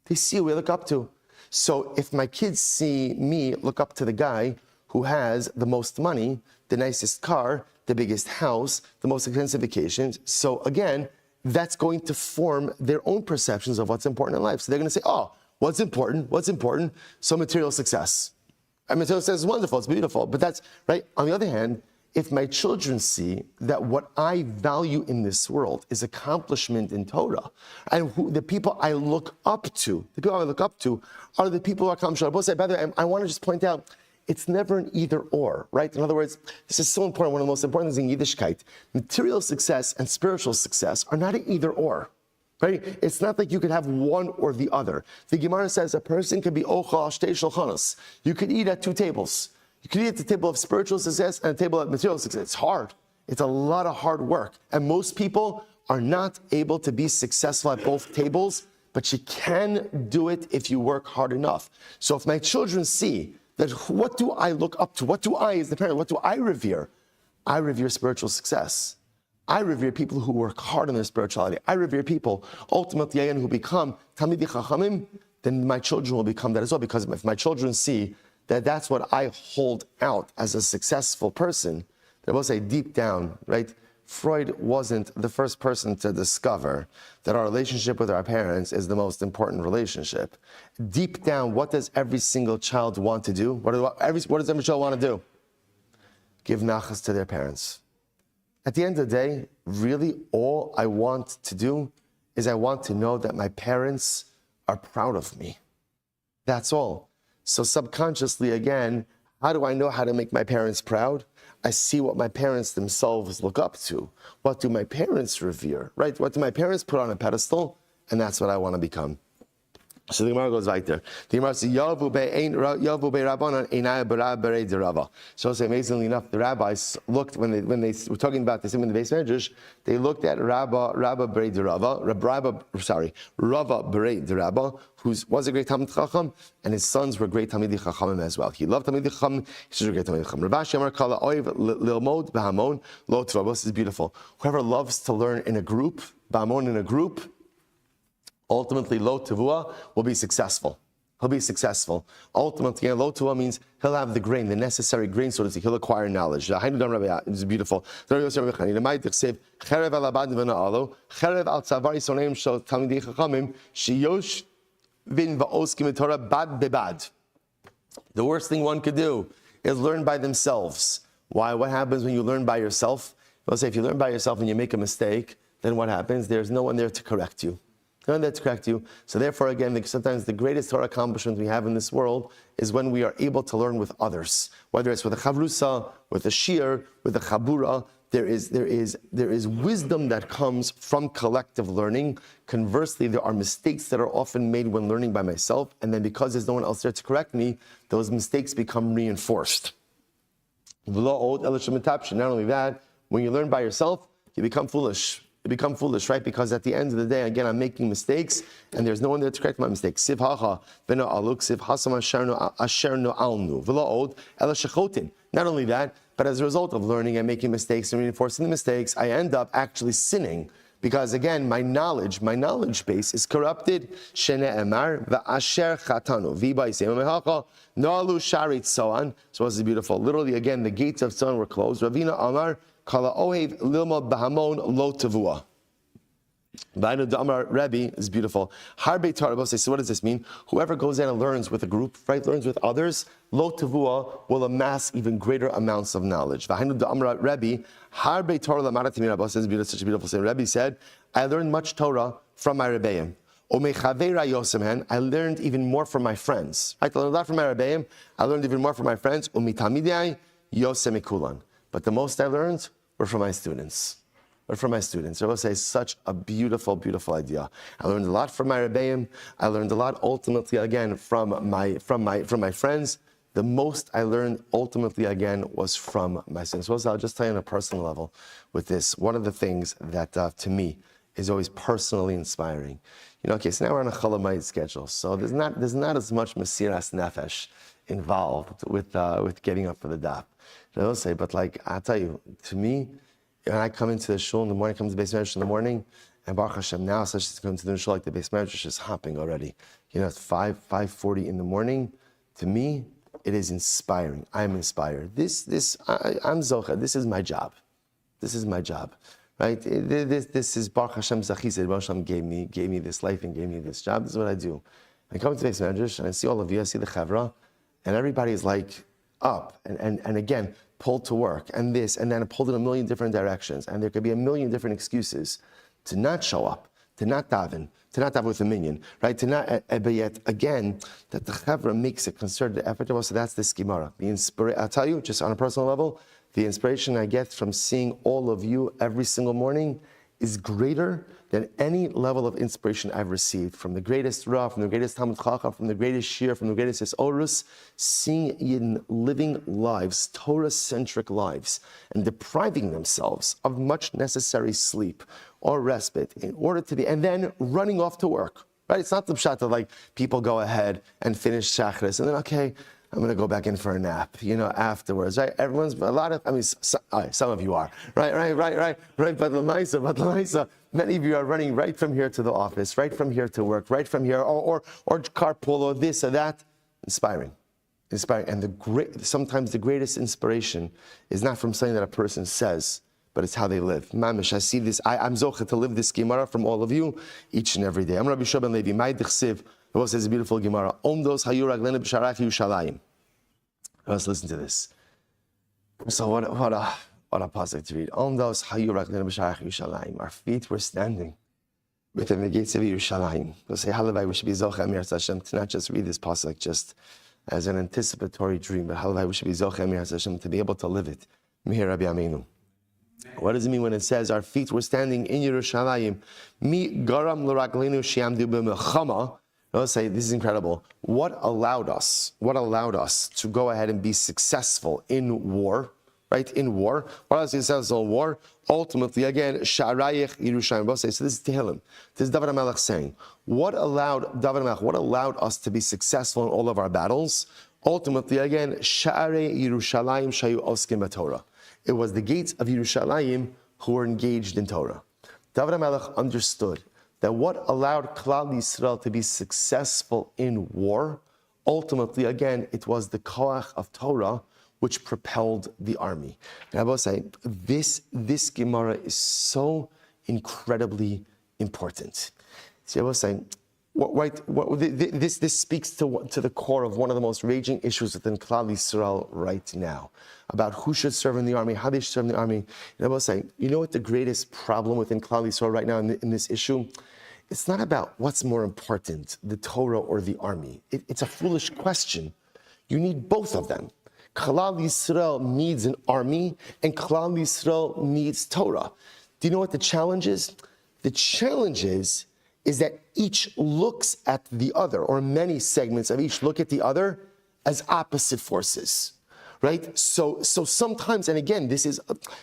They see who we look up to. So if my kids see me look up to the guy who has the most money, the nicest car, the biggest house, the most expensive vacations, so again, that's going to form their own perceptions of what's important in life. So they're going to say, oh, what's important? What's important? So material success. And material success is wonderful, it's beautiful, but that's, right? On the other hand, if my children see that what I value in this world is accomplishment in Torah, and the people I look up to, are the people who are accomplishing. I will say, by the way, I want to just point out, it's never an either or, right? In other words, this is so important. One of the most important things in Yiddishkeit, material success and spiritual success are not an either or, right? It's not like you could have one or the other. The Gemara says a person can be ochal shtei shulchanos. You could eat at two tables. You could eat at the table of spiritual success and a table of material success. It's hard. It's a lot of hard work. And most people are not able to be successful at both tables, but you can do it if you work hard enough. So if my children see that what do I look up to? What do I, as the parent, what do I revere? I revere spiritual success. I revere people who work hard on their spirituality. I revere people, ultimately, who become Talmidei Chachamim, then my children will become that as well. Because if my children see that that's what I hold out as a successful person, they will say deep down, right? Freud wasn't the first person to discover that our relationship with our parents is the most important relationship. Deep down, what does every single child want to do? What does every child want to do? Give nachas to their parents. At the end of the day, really all I want to do is I want to know that my parents are proud of me. That's all. So subconsciously, again, how do I know how to make my parents proud? I see what my parents themselves look up to. What do my parents revere, right? What do my parents put on a pedestal? And that's what I want to become. So the Gemara goes right there. The Gemara says, Yavu be Rabbanan einai berei derava. So amazingly enough, the rabbis looked, when they were talking about this in the base medrash, they looked at Rabba berei derava, Rava berei derava, who was a great Talmid Chacham, and his sons were great Talmidei Chachamim as well. He loved Talmidei Chacham, he was a great Talmidei Chacham. Rabbi Shmuel Silber oiv lilmod b'hamon lo tova. This is beautiful. Whoever loves to learn in a group, b'hamon in a group, ultimately, lo tevua will be successful. He'll be successful. Ultimately, lo tevua means he'll have the grain, the necessary grain, so to speak. He'll acquire knowledge. It's beautiful. The worst thing one could do is learn by themselves. Why? What happens when you learn by yourself? Let's say if you learn by yourself and you make a mistake, then what happens? There's no one there to correct you. No one there to correct you. So therefore, again, sometimes the greatest Torah accomplishment we have in this world is when we are able to learn with others. Whether it's with a chavrusa, with a shir, with a chabura, there is wisdom that comes from collective learning. Conversely, there are mistakes that are often made when learning by myself, and then because there's no one else there to correct me, those mistakes become reinforced. Not only that, when you learn by yourself, you become foolish. You become foolish, right? Because at the end of the day, again, I'm making mistakes, and there's no one there to correct my mistakes. Siv hacha v'no aluk, siv hasam asher no alnu v'lo od ela shechotin. Not only that, but as a result of learning and making mistakes and reinforcing the mistakes, I end up actually sinning. Because again, my knowledge base is corrupted. Shene emar v'asher chatanu v'ba yisema mehacha no alu sharit soan. So this is beautiful. Literally, again, the gates of Tzon were closed. Ravina Amar Kala ohev lilma bahamon lo tavua. Vainu Damar Rebbe is beautiful. Harbe Torah. So what does this mean? Whoever goes in and learns with a group, right, learns with others, lo tavua will amass even greater amounts of knowledge. Vainu Damar Rebbe Harbe Torah lamaratimi Rabbi says such a beautiful thing. Rebbe said, I learned much Torah from my Rebbeim. I learned even more from my friends. I learned a lot from my Rebbeim. I learned even more from my friends. But the most I learned were from my students. I will say such a beautiful, beautiful idea. I learned a lot from my Rebbeim. I learned a lot ultimately again from my friends. The most I learned ultimately again was from my students. So I'll just tell you on a personal level with this. One of the things that to me is always personally inspiring. Okay, so now we're on a Cholamayit schedule, so there's not as much Mesiras Nefesh involved with getting up for the daf. They'll say, but like I tell you, to me, when I come into the shul in the morning, come to the Beis Medrash in the morning, and Baruch Hashem now, such as come to the shul like the Beis Medrash is hopping already. It's 5:40 in the morning. To me, it is inspiring. I am inspired. I'm Zocha. This is my job. This is my job, right? This is Baruch Hashem Zachis. Baruch Hashem gave me this life and gave me this job. This is what I do. I come to the Beis Medrash and I see all of you. I see the Chavra, and everybody is like up and again pulled to work and this and then pulled in a million different directions, and there could be a million different excuses to not show up, to not daven with a minion, right? To not, but yet again, that the Chavra makes a concerted effort to us. So that's the Gemara. I'll tell you, just on a personal level, the inspiration I get from seeing all of you every single morning is greater than any level of inspiration I've received from the greatest Rav, from the greatest Talmud Chacham, from the greatest Shir, from the greatest Orus. Seeing Yidden living lives, Torah-centric lives, and depriving themselves of much necessary sleep or respite in order to be, and then running off to work. Right? It's not the pshat that like people go ahead and finish Shachris and then okay, I'm going to go back in for a nap, afterwards, right? Some of you are, right? But Lamaisa, many of you are running right from here to the office, right from here to work, right from here, or carpool, or this or that. Inspiring. And sometimes the greatest inspiration is not from something that a person says, but it's how they live. Mamish, I see this, I'm zocha to live this Gemara from all of you each and every day. I'm Rabbi Shmuel Levi, my dichsiv. The Bible says a beautiful Gemara. Omdos hayu raglenu b'sharach Yerushalayim. Let's listen to this. So what a pasuk to read. Omdos hayu raglenu b'sharach Yerushalayim. Our feet were standing within the gates of Yerushalayim. We'll say halavai. We should be zocha Amir Hashem to not just read this pasuk just as an anticipatory dream, but halavai we should be zocha Amir Hashem to be able to live it. Mihir Rabbi Aminu. What does it mean when it says our feet were standing in Yerushalayim? Mi garam l'raglenu she'amdu b'milchama. Let's say this is incredible. What allowed us to go ahead and be successful in war, right? In war. What else is successful in war? Ultimately, again, Sha'arayich Yerushalayim. So this is Tehillim. This is David HaMelech saying, what allowed us to be successful in all of our battles? Ultimately, again, Sha'arei Yerushalayim Shayu Oskim B'Torah. It was the gates of Yerushalayim who were engaged in Torah. David HaMelech understood that what allowed Klal Yisrael to be successful in war, ultimately, again, it was the koach of Torah which propelled the army. And I will say, this Gemara is so incredibly important. So I will say, this speaks to the core of one of the most raging issues within Klal Yisrael right now, about who should serve in the army, how they should serve in the army. And I will say, you know what the greatest problem within Klal Yisrael right now in this issue? It's not about what's more important, the Torah or the army. It's a foolish question. You need both of them. Klal Yisrael needs an army, and Klal Yisrael needs Torah. Do you know what the challenge is? The challenge is that each looks at the other, or many segments of each look at the other as opposite forces, right? So sometimes, and again,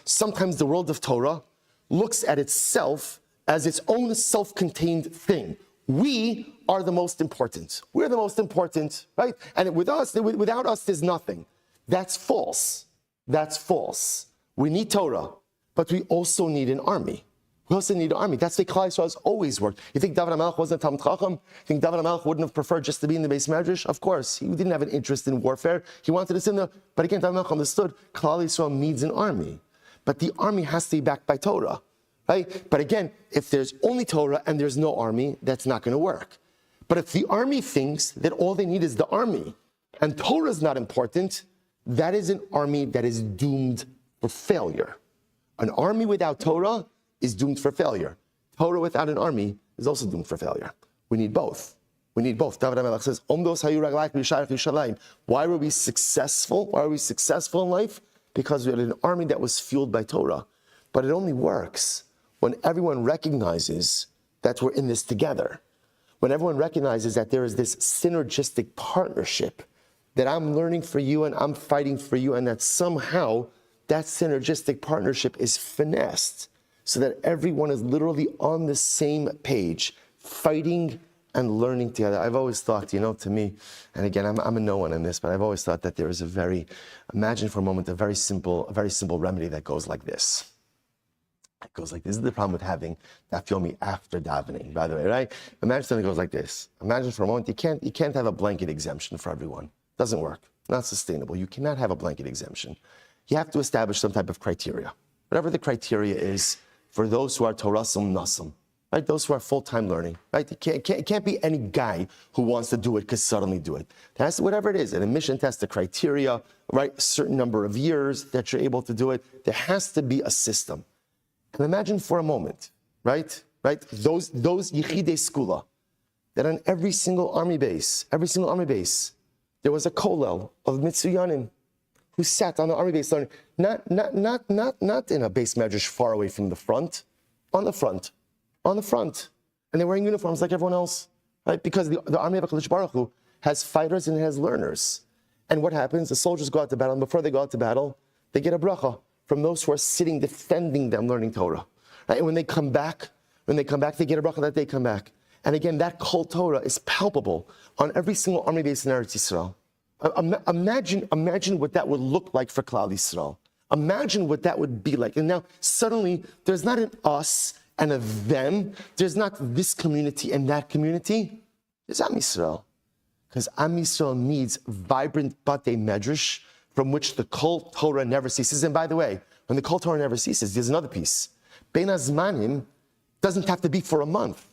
sometimes the world of Torah looks at itself as its own self-contained thing. We are the most important. We're the most important, right? And without us, there's nothing. That's false. We need Torah, but we also need an army. We also need an army. That's the way Klal Yisrael has always worked. You think David HaMelech wasn't a Talmud Chacham? You think David HaMelech wouldn't have preferred just to be in the Beis Medrash? Of course. He didn't have an interest in warfare. He wanted to sit in the... But again, David HaMelech understood Klal Yisrael needs an army. But the army has to be backed by Torah. Right? But again, if there's only Torah and there's no army, that's not going to work. But if the army thinks that all they need is the army and Torah is not important, that is an army that is doomed for failure. An army without Torah is doomed for failure. Torah without an army is also doomed for failure. We need both. David HaMelech says, Omdos hayu raglayk b'sharach Yerushalayim. Why were we successful? Why were we successful in life? Because we had an army that was fueled by Torah. But it only works when everyone recognizes that we're in this together. When everyone recognizes that there is this synergistic partnership, that I'm learning for you and I'm fighting for you, and that somehow that synergistic partnership is finessed so that everyone is literally on the same page, fighting and learning together. I've always thought, to me, and again, I'm a no one in this, but I've always thought that there is imagine for a moment, a very simple remedy that goes like this. It goes like this. This is the problem with having daf yomi after davening, by the way, right? Imagine something goes like this. Imagine for a moment, you can't have a blanket exemption for everyone. Doesn't work. Not sustainable. You cannot have a blanket exemption. You have to establish some type of criteria. Whatever the criteria is for those who are Torasum Nasum, right? Those who are full-time learning, right? It can't be any guy who wants to do it could suddenly do it. That's whatever it is, an admission test, a criteria, right? A certain number of years that you're able to do it. There has to be a system. And imagine for a moment, right? Those Yechidei Skula, that on every single army base, there was a kollel of Mitsuyanim who sat on the army base learning, not in a base medrash far away from the front, on the front. And they're wearing uniforms like everyone else, right? Because the army of HaKadosh Baruch Hu has fighters and it has learners. And what happens? The soldiers go out to battle, and before they go out to battle, they get a bracha from those who are sitting, defending them, learning Torah. Right? And when they come back, they get a bracha that they come back. And again, that Kol Torah is palpable on every single army base in Eretz Yisrael. Imagine what that would look like for Klal Yisrael. Imagine what that would be like. And now suddenly there's not an us and a them. There's not this community and that community. There's Am Yisrael. Because Am Yisrael needs vibrant Batei Medrash from which the Kol Torah never ceases. And by the way, when the Kol Torah never ceases, there's another piece. Bein HaZmanim doesn't have to be for a month,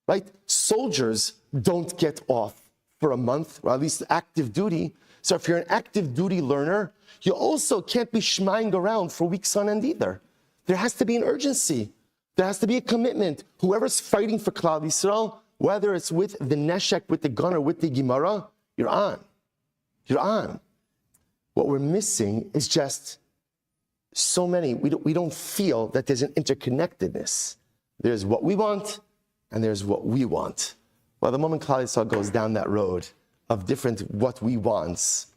right? Soldiers don't get off for a month, or at least active duty. So if you're an active duty learner, you also can't be shmying around for weeks on end either. There has to be an urgency. There has to be a commitment. Whoever's fighting for Klal Yisrael, whether it's with the neshek, with the gun, or with the Gemara, you're on. You're on. What we're missing is just so many. We don't feel that there's an interconnectedness. There's what we want, and there's what we want. Well, the moment Klal Yisrael goes down that road of different what we wants,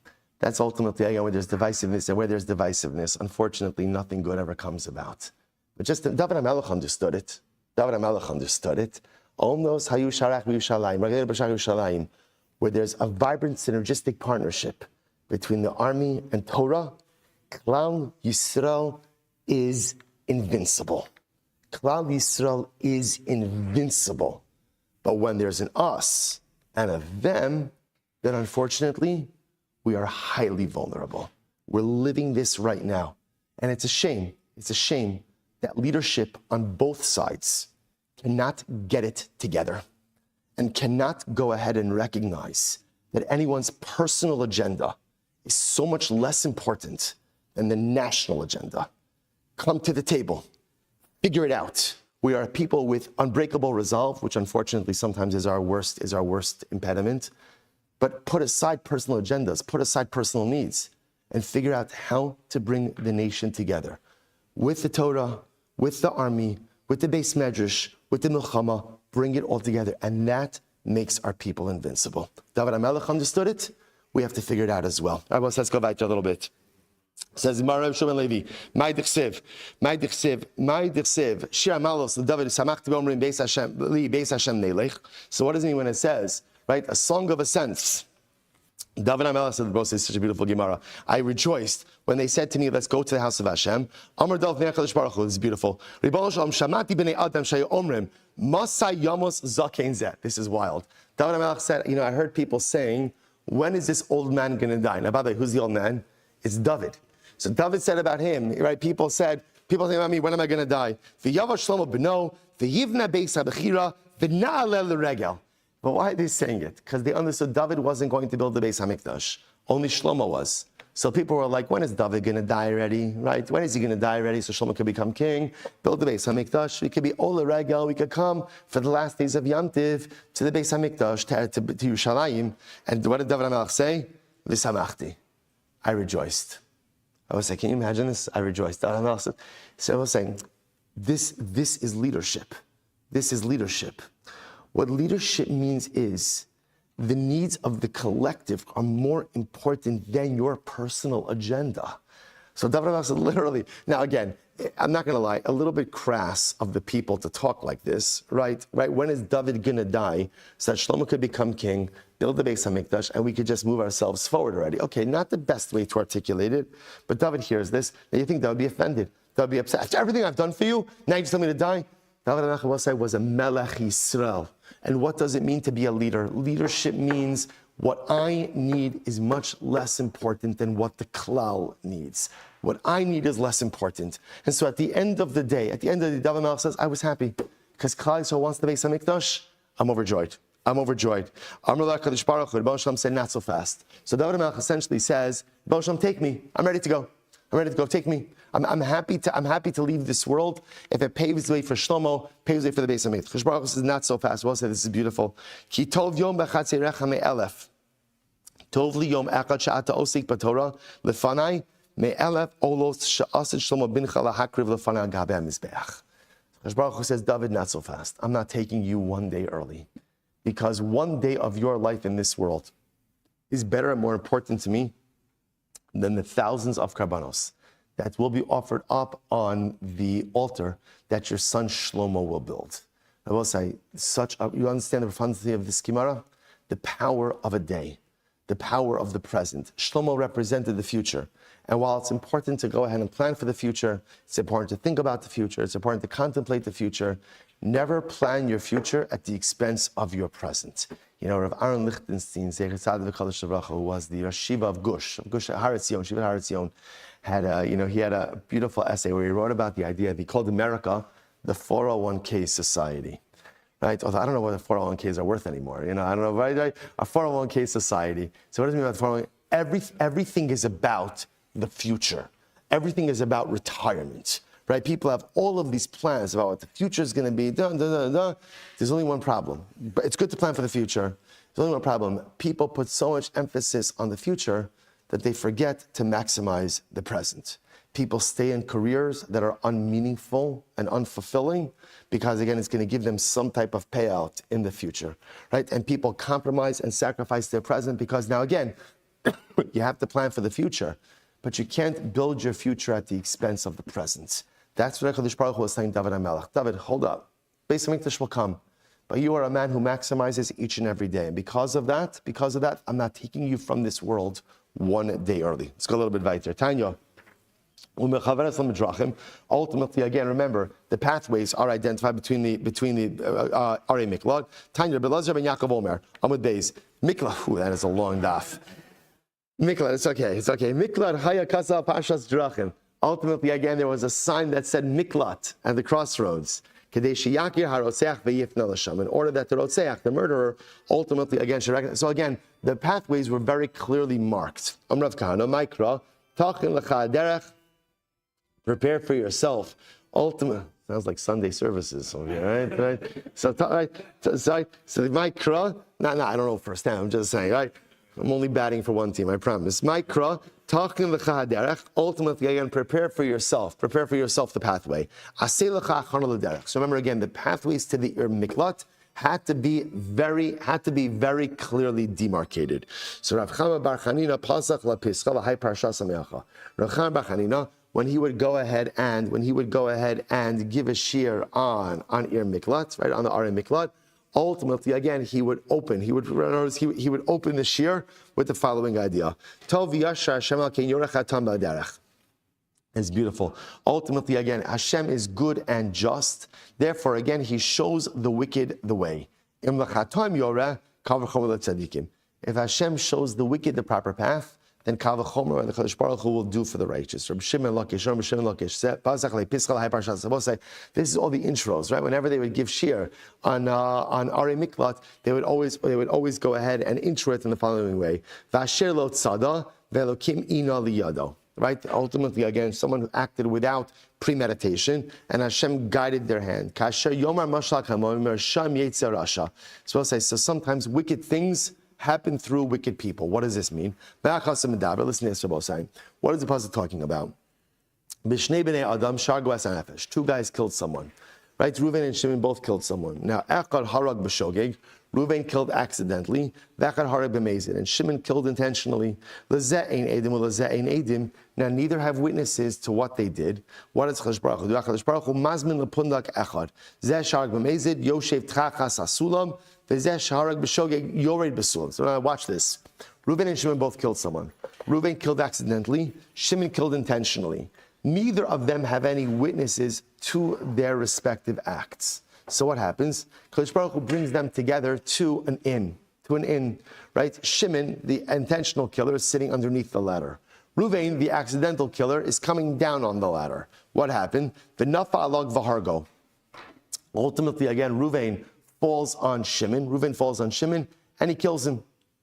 that's ultimately, again, where there's divisiveness, and where there's divisiveness, unfortunately, nothing good ever comes about. But just David HaMelech understood it. Almost Hayu Sharach Yerushalayim, where there's a vibrant synergistic partnership between the army and Torah, Klal Yisrael is invincible. Klal Yisrael is invincible. But when there's an us and a them, then unfortunately, we are highly vulnerable. We're living this right now. And it's a shame. It's a shame that leadership on both sides cannot get it together and cannot go ahead and recognize that anyone's personal agenda is so much less important than the national agenda. Come to the table. Figure it out. We are people with unbreakable resolve, which unfortunately sometimes is our worst impediment. But put aside personal agendas, put aside personal needs, and figure out how to bring the nation together. With the Torah, with the army, with the Beis Medrash, with the Milchama, bring it all together. And that makes our people invincible. David HaMelech understood it. We have to figure it out as well. All right, let's go back a little bit. Says Rabbi Shmuel Levi, "My dichsev, Shir Amalos David Samachti B'Omrim Beis Hashem Li Beis Hashem Neilech." So what does it mean when it says, right, a song of ascents? David HaMelech said, "Bros, it's such a beautiful Gemara. I rejoiced when they said to me, let's go to the house of Hashem. Amar Dov Ne'achadish Baruch Hu." This is beautiful. Ribono Shalom Shamati B'nei Adam Shayu Omrim Masai Yamos Zakein Zeh. This is wild. David HaMelech said, I heard people saying, when is this old man going to die? Now, by the way, who's the old man? It's David. So David said about him, right? People say about me, when am I going to die? V'yavash Shlomo b'no, v'yivna beis ha'bechira, v'na'aleh l'regel. But why are they saying it? Because they understood David wasn't going to build the Beis HaMikdash. Only Shlomo was. So people were like, when is David going to die already? Right? When is he going to die already so Shlomo could become king? Build the Beis HaMikdash. We could be Ola Regel. We could come for the last days of Yom Tiv to the Beis HaMikdash, to Yerushalayim. And what did David HaMelech say? V'samachti. I rejoiced. I was like, can you imagine this? I rejoiced. David HaMelech said, so I was saying, this is leadership. This is leadership. What leadership means is the needs of the collective are more important than your personal agenda. So David HaMelech said literally, now again, I'm not going to lie, a little bit crass of the people to talk like this, right? When is David going to die so that Shlomo could become king, build the Beis HaMikdash, and we could just move ourselves forward already? Okay, not the best way to articulate it, but David hears this, and you think David would be offended. David would be upset. After everything I've done for you, now you just tell me to die? David HaMelech was a Melech Yisrael. And what does it mean to be a leader? Leadership means what I need is much less important than what the klal needs. What I need is less important. And so at the end of the day, David HaMelech says, I was happy because Klal Yisrael wants the Beis HaMikdash. I'm overjoyed. Amar HaKadosh Baruch Hu, Rebbe Shalom said, not so fast. So David HaMelech essentially says, Rebbe Shalom, take me. I'm ready to go. Take me. I'm happy to leave this world if it paves the way for Shlomo, paves the way for the Beis HaMikdash. Kadosh Baruch Hu says, not so fast. We'll say this is beautiful. Ki tov yom b'chatzirecha me'elef. Tov li yom echad she'ata osik b'Torah lefanai me'elef olos she'asid Shlomo bincha lahakriv lefanai al gabei hamizbeach. Kadosh Baruch Hu says, David, not so fast. I'm not taking you one day early, because one day of your life in this world is better and more important to me than the thousands of karbanos that will be offered up on the altar that your son Shlomo will build. I will say, you understand the profundity of this Gemara? The power of a day, the power of the present. Shlomo represented the future. And while it's important to go ahead and plan for the future, it's important to think about the future, it's important to contemplate the future, never plan your future at the expense of your present. You know, Rav Aaron Lichtenstein, who was the Rashiva of Gush Har Etzion, Shiva Har Etzion, he had a beautiful essay where he wrote about the idea. He called America the 401k society, right? Although I don't know what the 401ks are worth anymore. I don't know, right? A 401k society. So what does it mean about 401k? Everything is about the future. Everything is about retirement, right? People have all of these plans about what the future is going to be. There's only one problem. But it's good to plan for the future. There's only one problem. People put so much emphasis on the future that they forget to maximize the present. People stay in careers that are unmeaningful and unfulfilling because, again, it's going to give them some type of payout in the future, right? And people compromise and sacrifice their present because now, again, you have to plan for the future, but you can't build your future at the expense of the present. That's what HaKadosh Baruch Hu was saying to David HaMelech. David, hold up. Beis HaMikdash will come. But you are a man who maximizes each and every day. And because of that, I'm not taking you from this world one day early. Let's go a little bit weiter. Tanya. Ultimately, again, remember, the pathways are identified between the Arei Miklad. Tanya, Belazar ben Yaakov Omer, Amud Beis. Miklad, that is a long daf. Miklad, it's okay. Miklad Haya Kasa Pashas Drachim. Ultimately, again, there was a sign that said Miklat at the crossroads. In order that the Rotzeach, the murderer, ultimately, again, should recognize. So again, the pathways were very clearly marked. Amrav Kahana, Maikra, Tachin Lecha Derech, prepare for yourself. Ultimate, sounds like Sunday services over here, right? So the Maikra, no, I don't know firsthand, I'm just saying, right? I'm only batting for one team, I promise. Maikra, Tachin Lecha Derech, ultimately, again, prepare for yourself the pathway. Aseh Lecha Achana L'derech. So remember again, the pathways to the Miklat had to be very clearly demarcated. So Rav Chama Bar Chanina Pasach La Pischa L'Hai Parsha Sameacha. Rav Chama Bar Chanina, when he would go ahead and give a shear on Ir Miklat, right, on the Arei Miklat, ultimately, again, he would open the shear with the following idea. Tov Yashar Hashem al Kein Yorech Hatam B'Derech. It's beautiful. Ultimately, again, Hashem is good and just. Therefore, again, He shows the wicked the way. If Hashem shows the wicked the proper path, then Kal v'chomer and the Kadosh Baruch Hu will do for the righteous. Rabbi Shimon Lakish, this is all the intros, right? Whenever they would give shir on Arei Miklat, they would always go ahead and intro it in the following way: V'asher lo tzada ve'elokim ina liyado. Right? Ultimately, again, someone who acted without premeditation, and Hashem guided their hand. Kasher yomar mashal kamor sham yetzer rasha. So I'll say, so sometimes wicked things happen through wicked people. What does this mean? Listen to this, Rabbi saying. What is the pasuk talking about? Bishnei bnei adam shar goas hanefesh. Two guys killed someone. Right? Reuven and Shimon both killed someone. Now, echad harag b'shogeg. Reuven killed accidentally. V'achad harag b'mezid. And Shimon killed intentionally. L'zeh ein edim u'l'zeh ein edim. Now neither have witnesses to what they did. What is Chadash Baruch Hu? Chadash Baruch Hu mazmin lepundak echad. Zeh sharag b'mezid yoshev trachas asulam. V'zeh sharag b'shogeg yored b'sulam. So now watch this. Reuven and Shimon both killed someone. Reuven killed accidentally. Shimon killed intentionally. Neither of them have any witnesses to their respective acts. So what happens? Kadosh Baruch Hu brings them together to an inn, right? Shimon, the intentional killer, is sitting underneath the ladder. Reuven, the accidental killer, is coming down on the ladder. What happened? V'nafa alog v'hargo. Ultimately, again, Reuven falls on Shimon, and he kills him.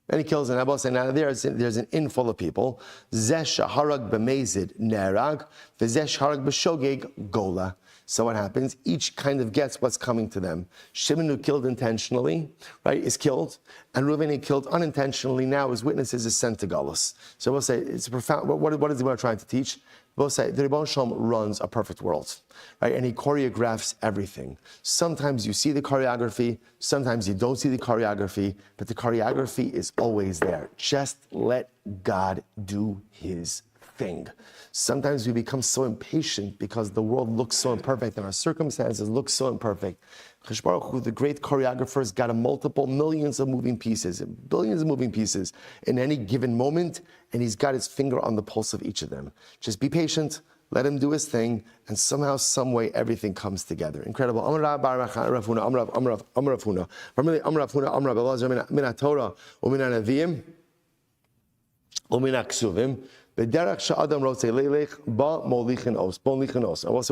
And he kills him. Abba saying, now there's an inn full of people. Zesh harag b'mezid nerag, v'zesh harag b'shogeg gola. So what happens? Each kind of gets what's coming to them. Shimon, who killed intentionally, right, is killed, and Reuven, who killed unintentionally, now as witnesses, is sent to Galus. So we'll say it's profound. What is he trying to teach? We'll say the Rebbeinu Shalom runs a perfect world, right? And he choreographs everything. Sometimes you see the choreography, sometimes you don't see the choreography, but the choreography is always there. Just let God do his thing. Sometimes we become so impatient because the world looks so imperfect and our circumstances look so imperfect. Chadash Baruch Hu, the great choreographer, has got multiple millions of moving pieces, billions of moving pieces in any given moment, and he's got his finger on the pulse of each of them. Just be patient, let him do his thing, and somehow, some way, everything comes together. Incredible. I also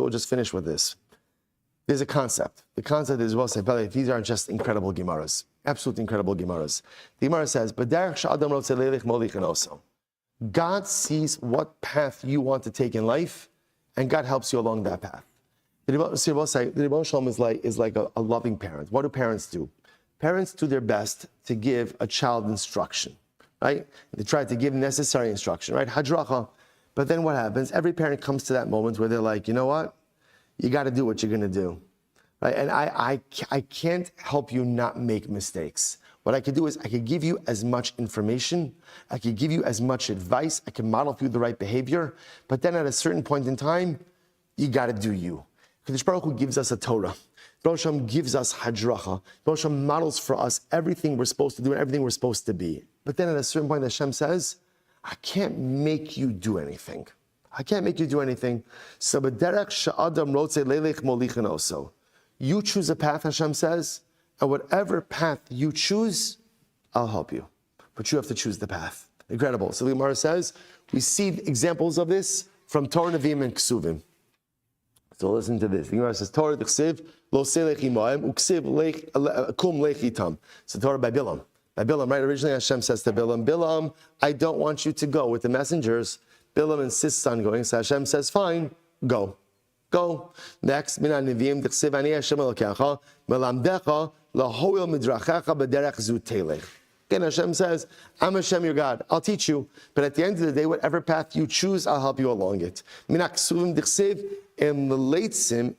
will just finish with this. There's a concept. The concept is, well, say, these are just incredible Gemaras, absolutely incredible Gemaras. The Gemara says, God sees what path you want to take in life, and God helps you along that path. The Rebbeinu Shalom is like a loving parent. What do parents do? Parents do their best to give a child instruction. Right? They try to give necessary instruction, right? Hadracha. But then what happens? Every parent comes to that moment where they're like, you know what? You got to do what you're going to do. Right? And I can't help you not make mistakes. What I could do is I could give you as much information. I could give you as much advice. I can model for you the right behavior. But then at a certain point in time, you got to do you. Kadosh Baruch Hu gives us a Torah. Baruch Hashem gives us hadracha. Baruch Hashem models for us everything we're supposed to do and everything we're supposed to be. But then at a certain point, Hashem says, I can't make you do anything. I can't make you do anything. So, you choose a path, Hashem says, and whatever path you choose, I'll help you. But you have to choose the path. Incredible. So the Gemara says, we see examples of this from Torah, Nevi'im, and Ksuvim. So listen to this. The Gemara says, Torah d'chsiv, lo selech imoim, uksiv kum lech itam. So Torah by Bilam. By Bilam, right? Originally Hashem says to Bilam, Bilam, I don't want you to go with the messengers. Bilam insists on going. So Hashem says, fine, go. Go. Next, Mina Nevi'im, d'chsiv ani Hashem elokecha, melamdecha, lahoil midrachecha b'derech zu telech. Again, Hashem says, I'm Hashem, your God. I'll teach you. But at the end of the day, whatever path you choose, I'll help you along it. Minak suvim d'chsiv, im leleitzim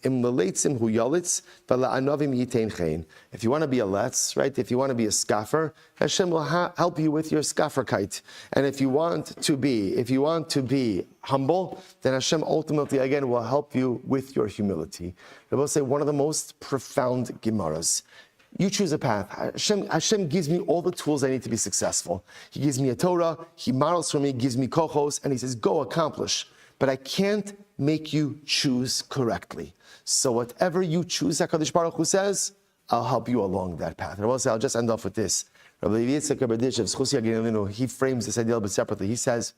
hu yalitz, v'la'anovim yitein chein. If you want to be a letz, right? If you want to be a scoffer, Hashem will help you with your scofferkeit. And if you want to be humble, then Hashem ultimately, again, will help you with your humility. I will say one of the most profound Gemaras. You choose a path. Hashem gives me all the tools I need to be successful. He gives me a Torah, He models for me, gives me kochos, and He says, go accomplish. But I can't make you choose correctly. So whatever you choose, HaKadosh Baruch Hu says, I'll help you along that path. And I'll just end off with this. Rabbi Yitzchak Berditchev, he frames this idea a little bit separately. He says,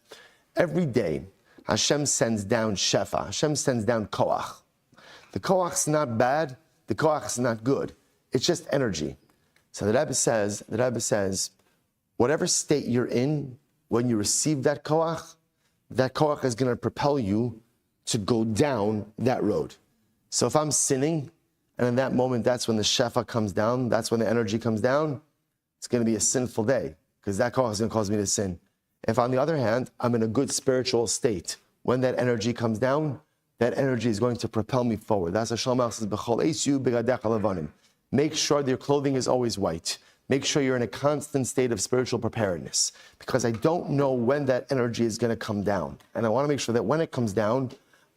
every day, Hashem sends down shefa. Hashem sends down koach. The koach's not bad. The koach's not good. It's just energy. So the Rebbe says, whatever state you're in, when you receive that koach is going to propel you to go down that road. So if I'm sinning, and in that moment, that's when the shefa comes down, that's when the energy comes down, it's going to be a sinful day, because that koach is going to cause me to sin. If on the other hand, I'm in a good spiritual state, when that energy comes down, that energy is going to propel me forward. That's what Shlomo says, B'chol eisu b'gadecha levanim. Make sure that your clothing is always white. make sure you're in a constant state of spiritual preparedness, because I don't know when that energy is going to come down. And I want to make sure that when it comes down,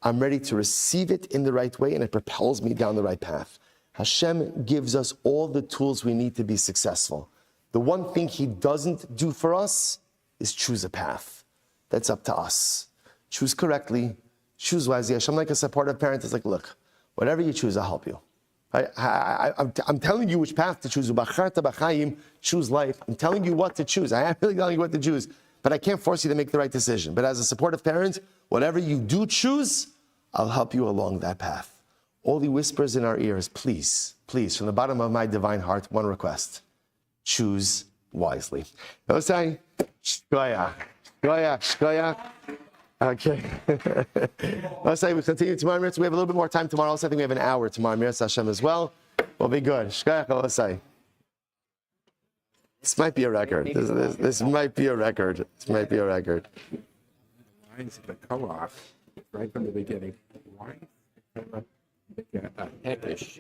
I'm ready to receive it in the right way and it propels me down the right path. Hashem gives us all the tools we need to be successful. The one thing He doesn't do for us is choose a path. That's up to us. Choose correctly, choose wisely. Hashem, like a supportive parent, is like, look, whatever you choose, I'll help you. I'm telling you which path to choose. Choose life. I'm telling you what to choose. I am really telling you what to choose, but I can't force you to make the right decision. But as a supportive parent, whatever you do choose, I'll help you along that path. All He whispers in our ears, please, please, from the bottom of my divine heart, one request: choose wisely. Okay. Okay. Let's say we continue tomorrow. We have a little bit more time tomorrow. Also, I think we have an hour tomorrow. Miras Hashem as well. We'll be good. This might be a record. This might be a record. This might be a record. Lines that come off right from the beginning. Why? Like a heckish.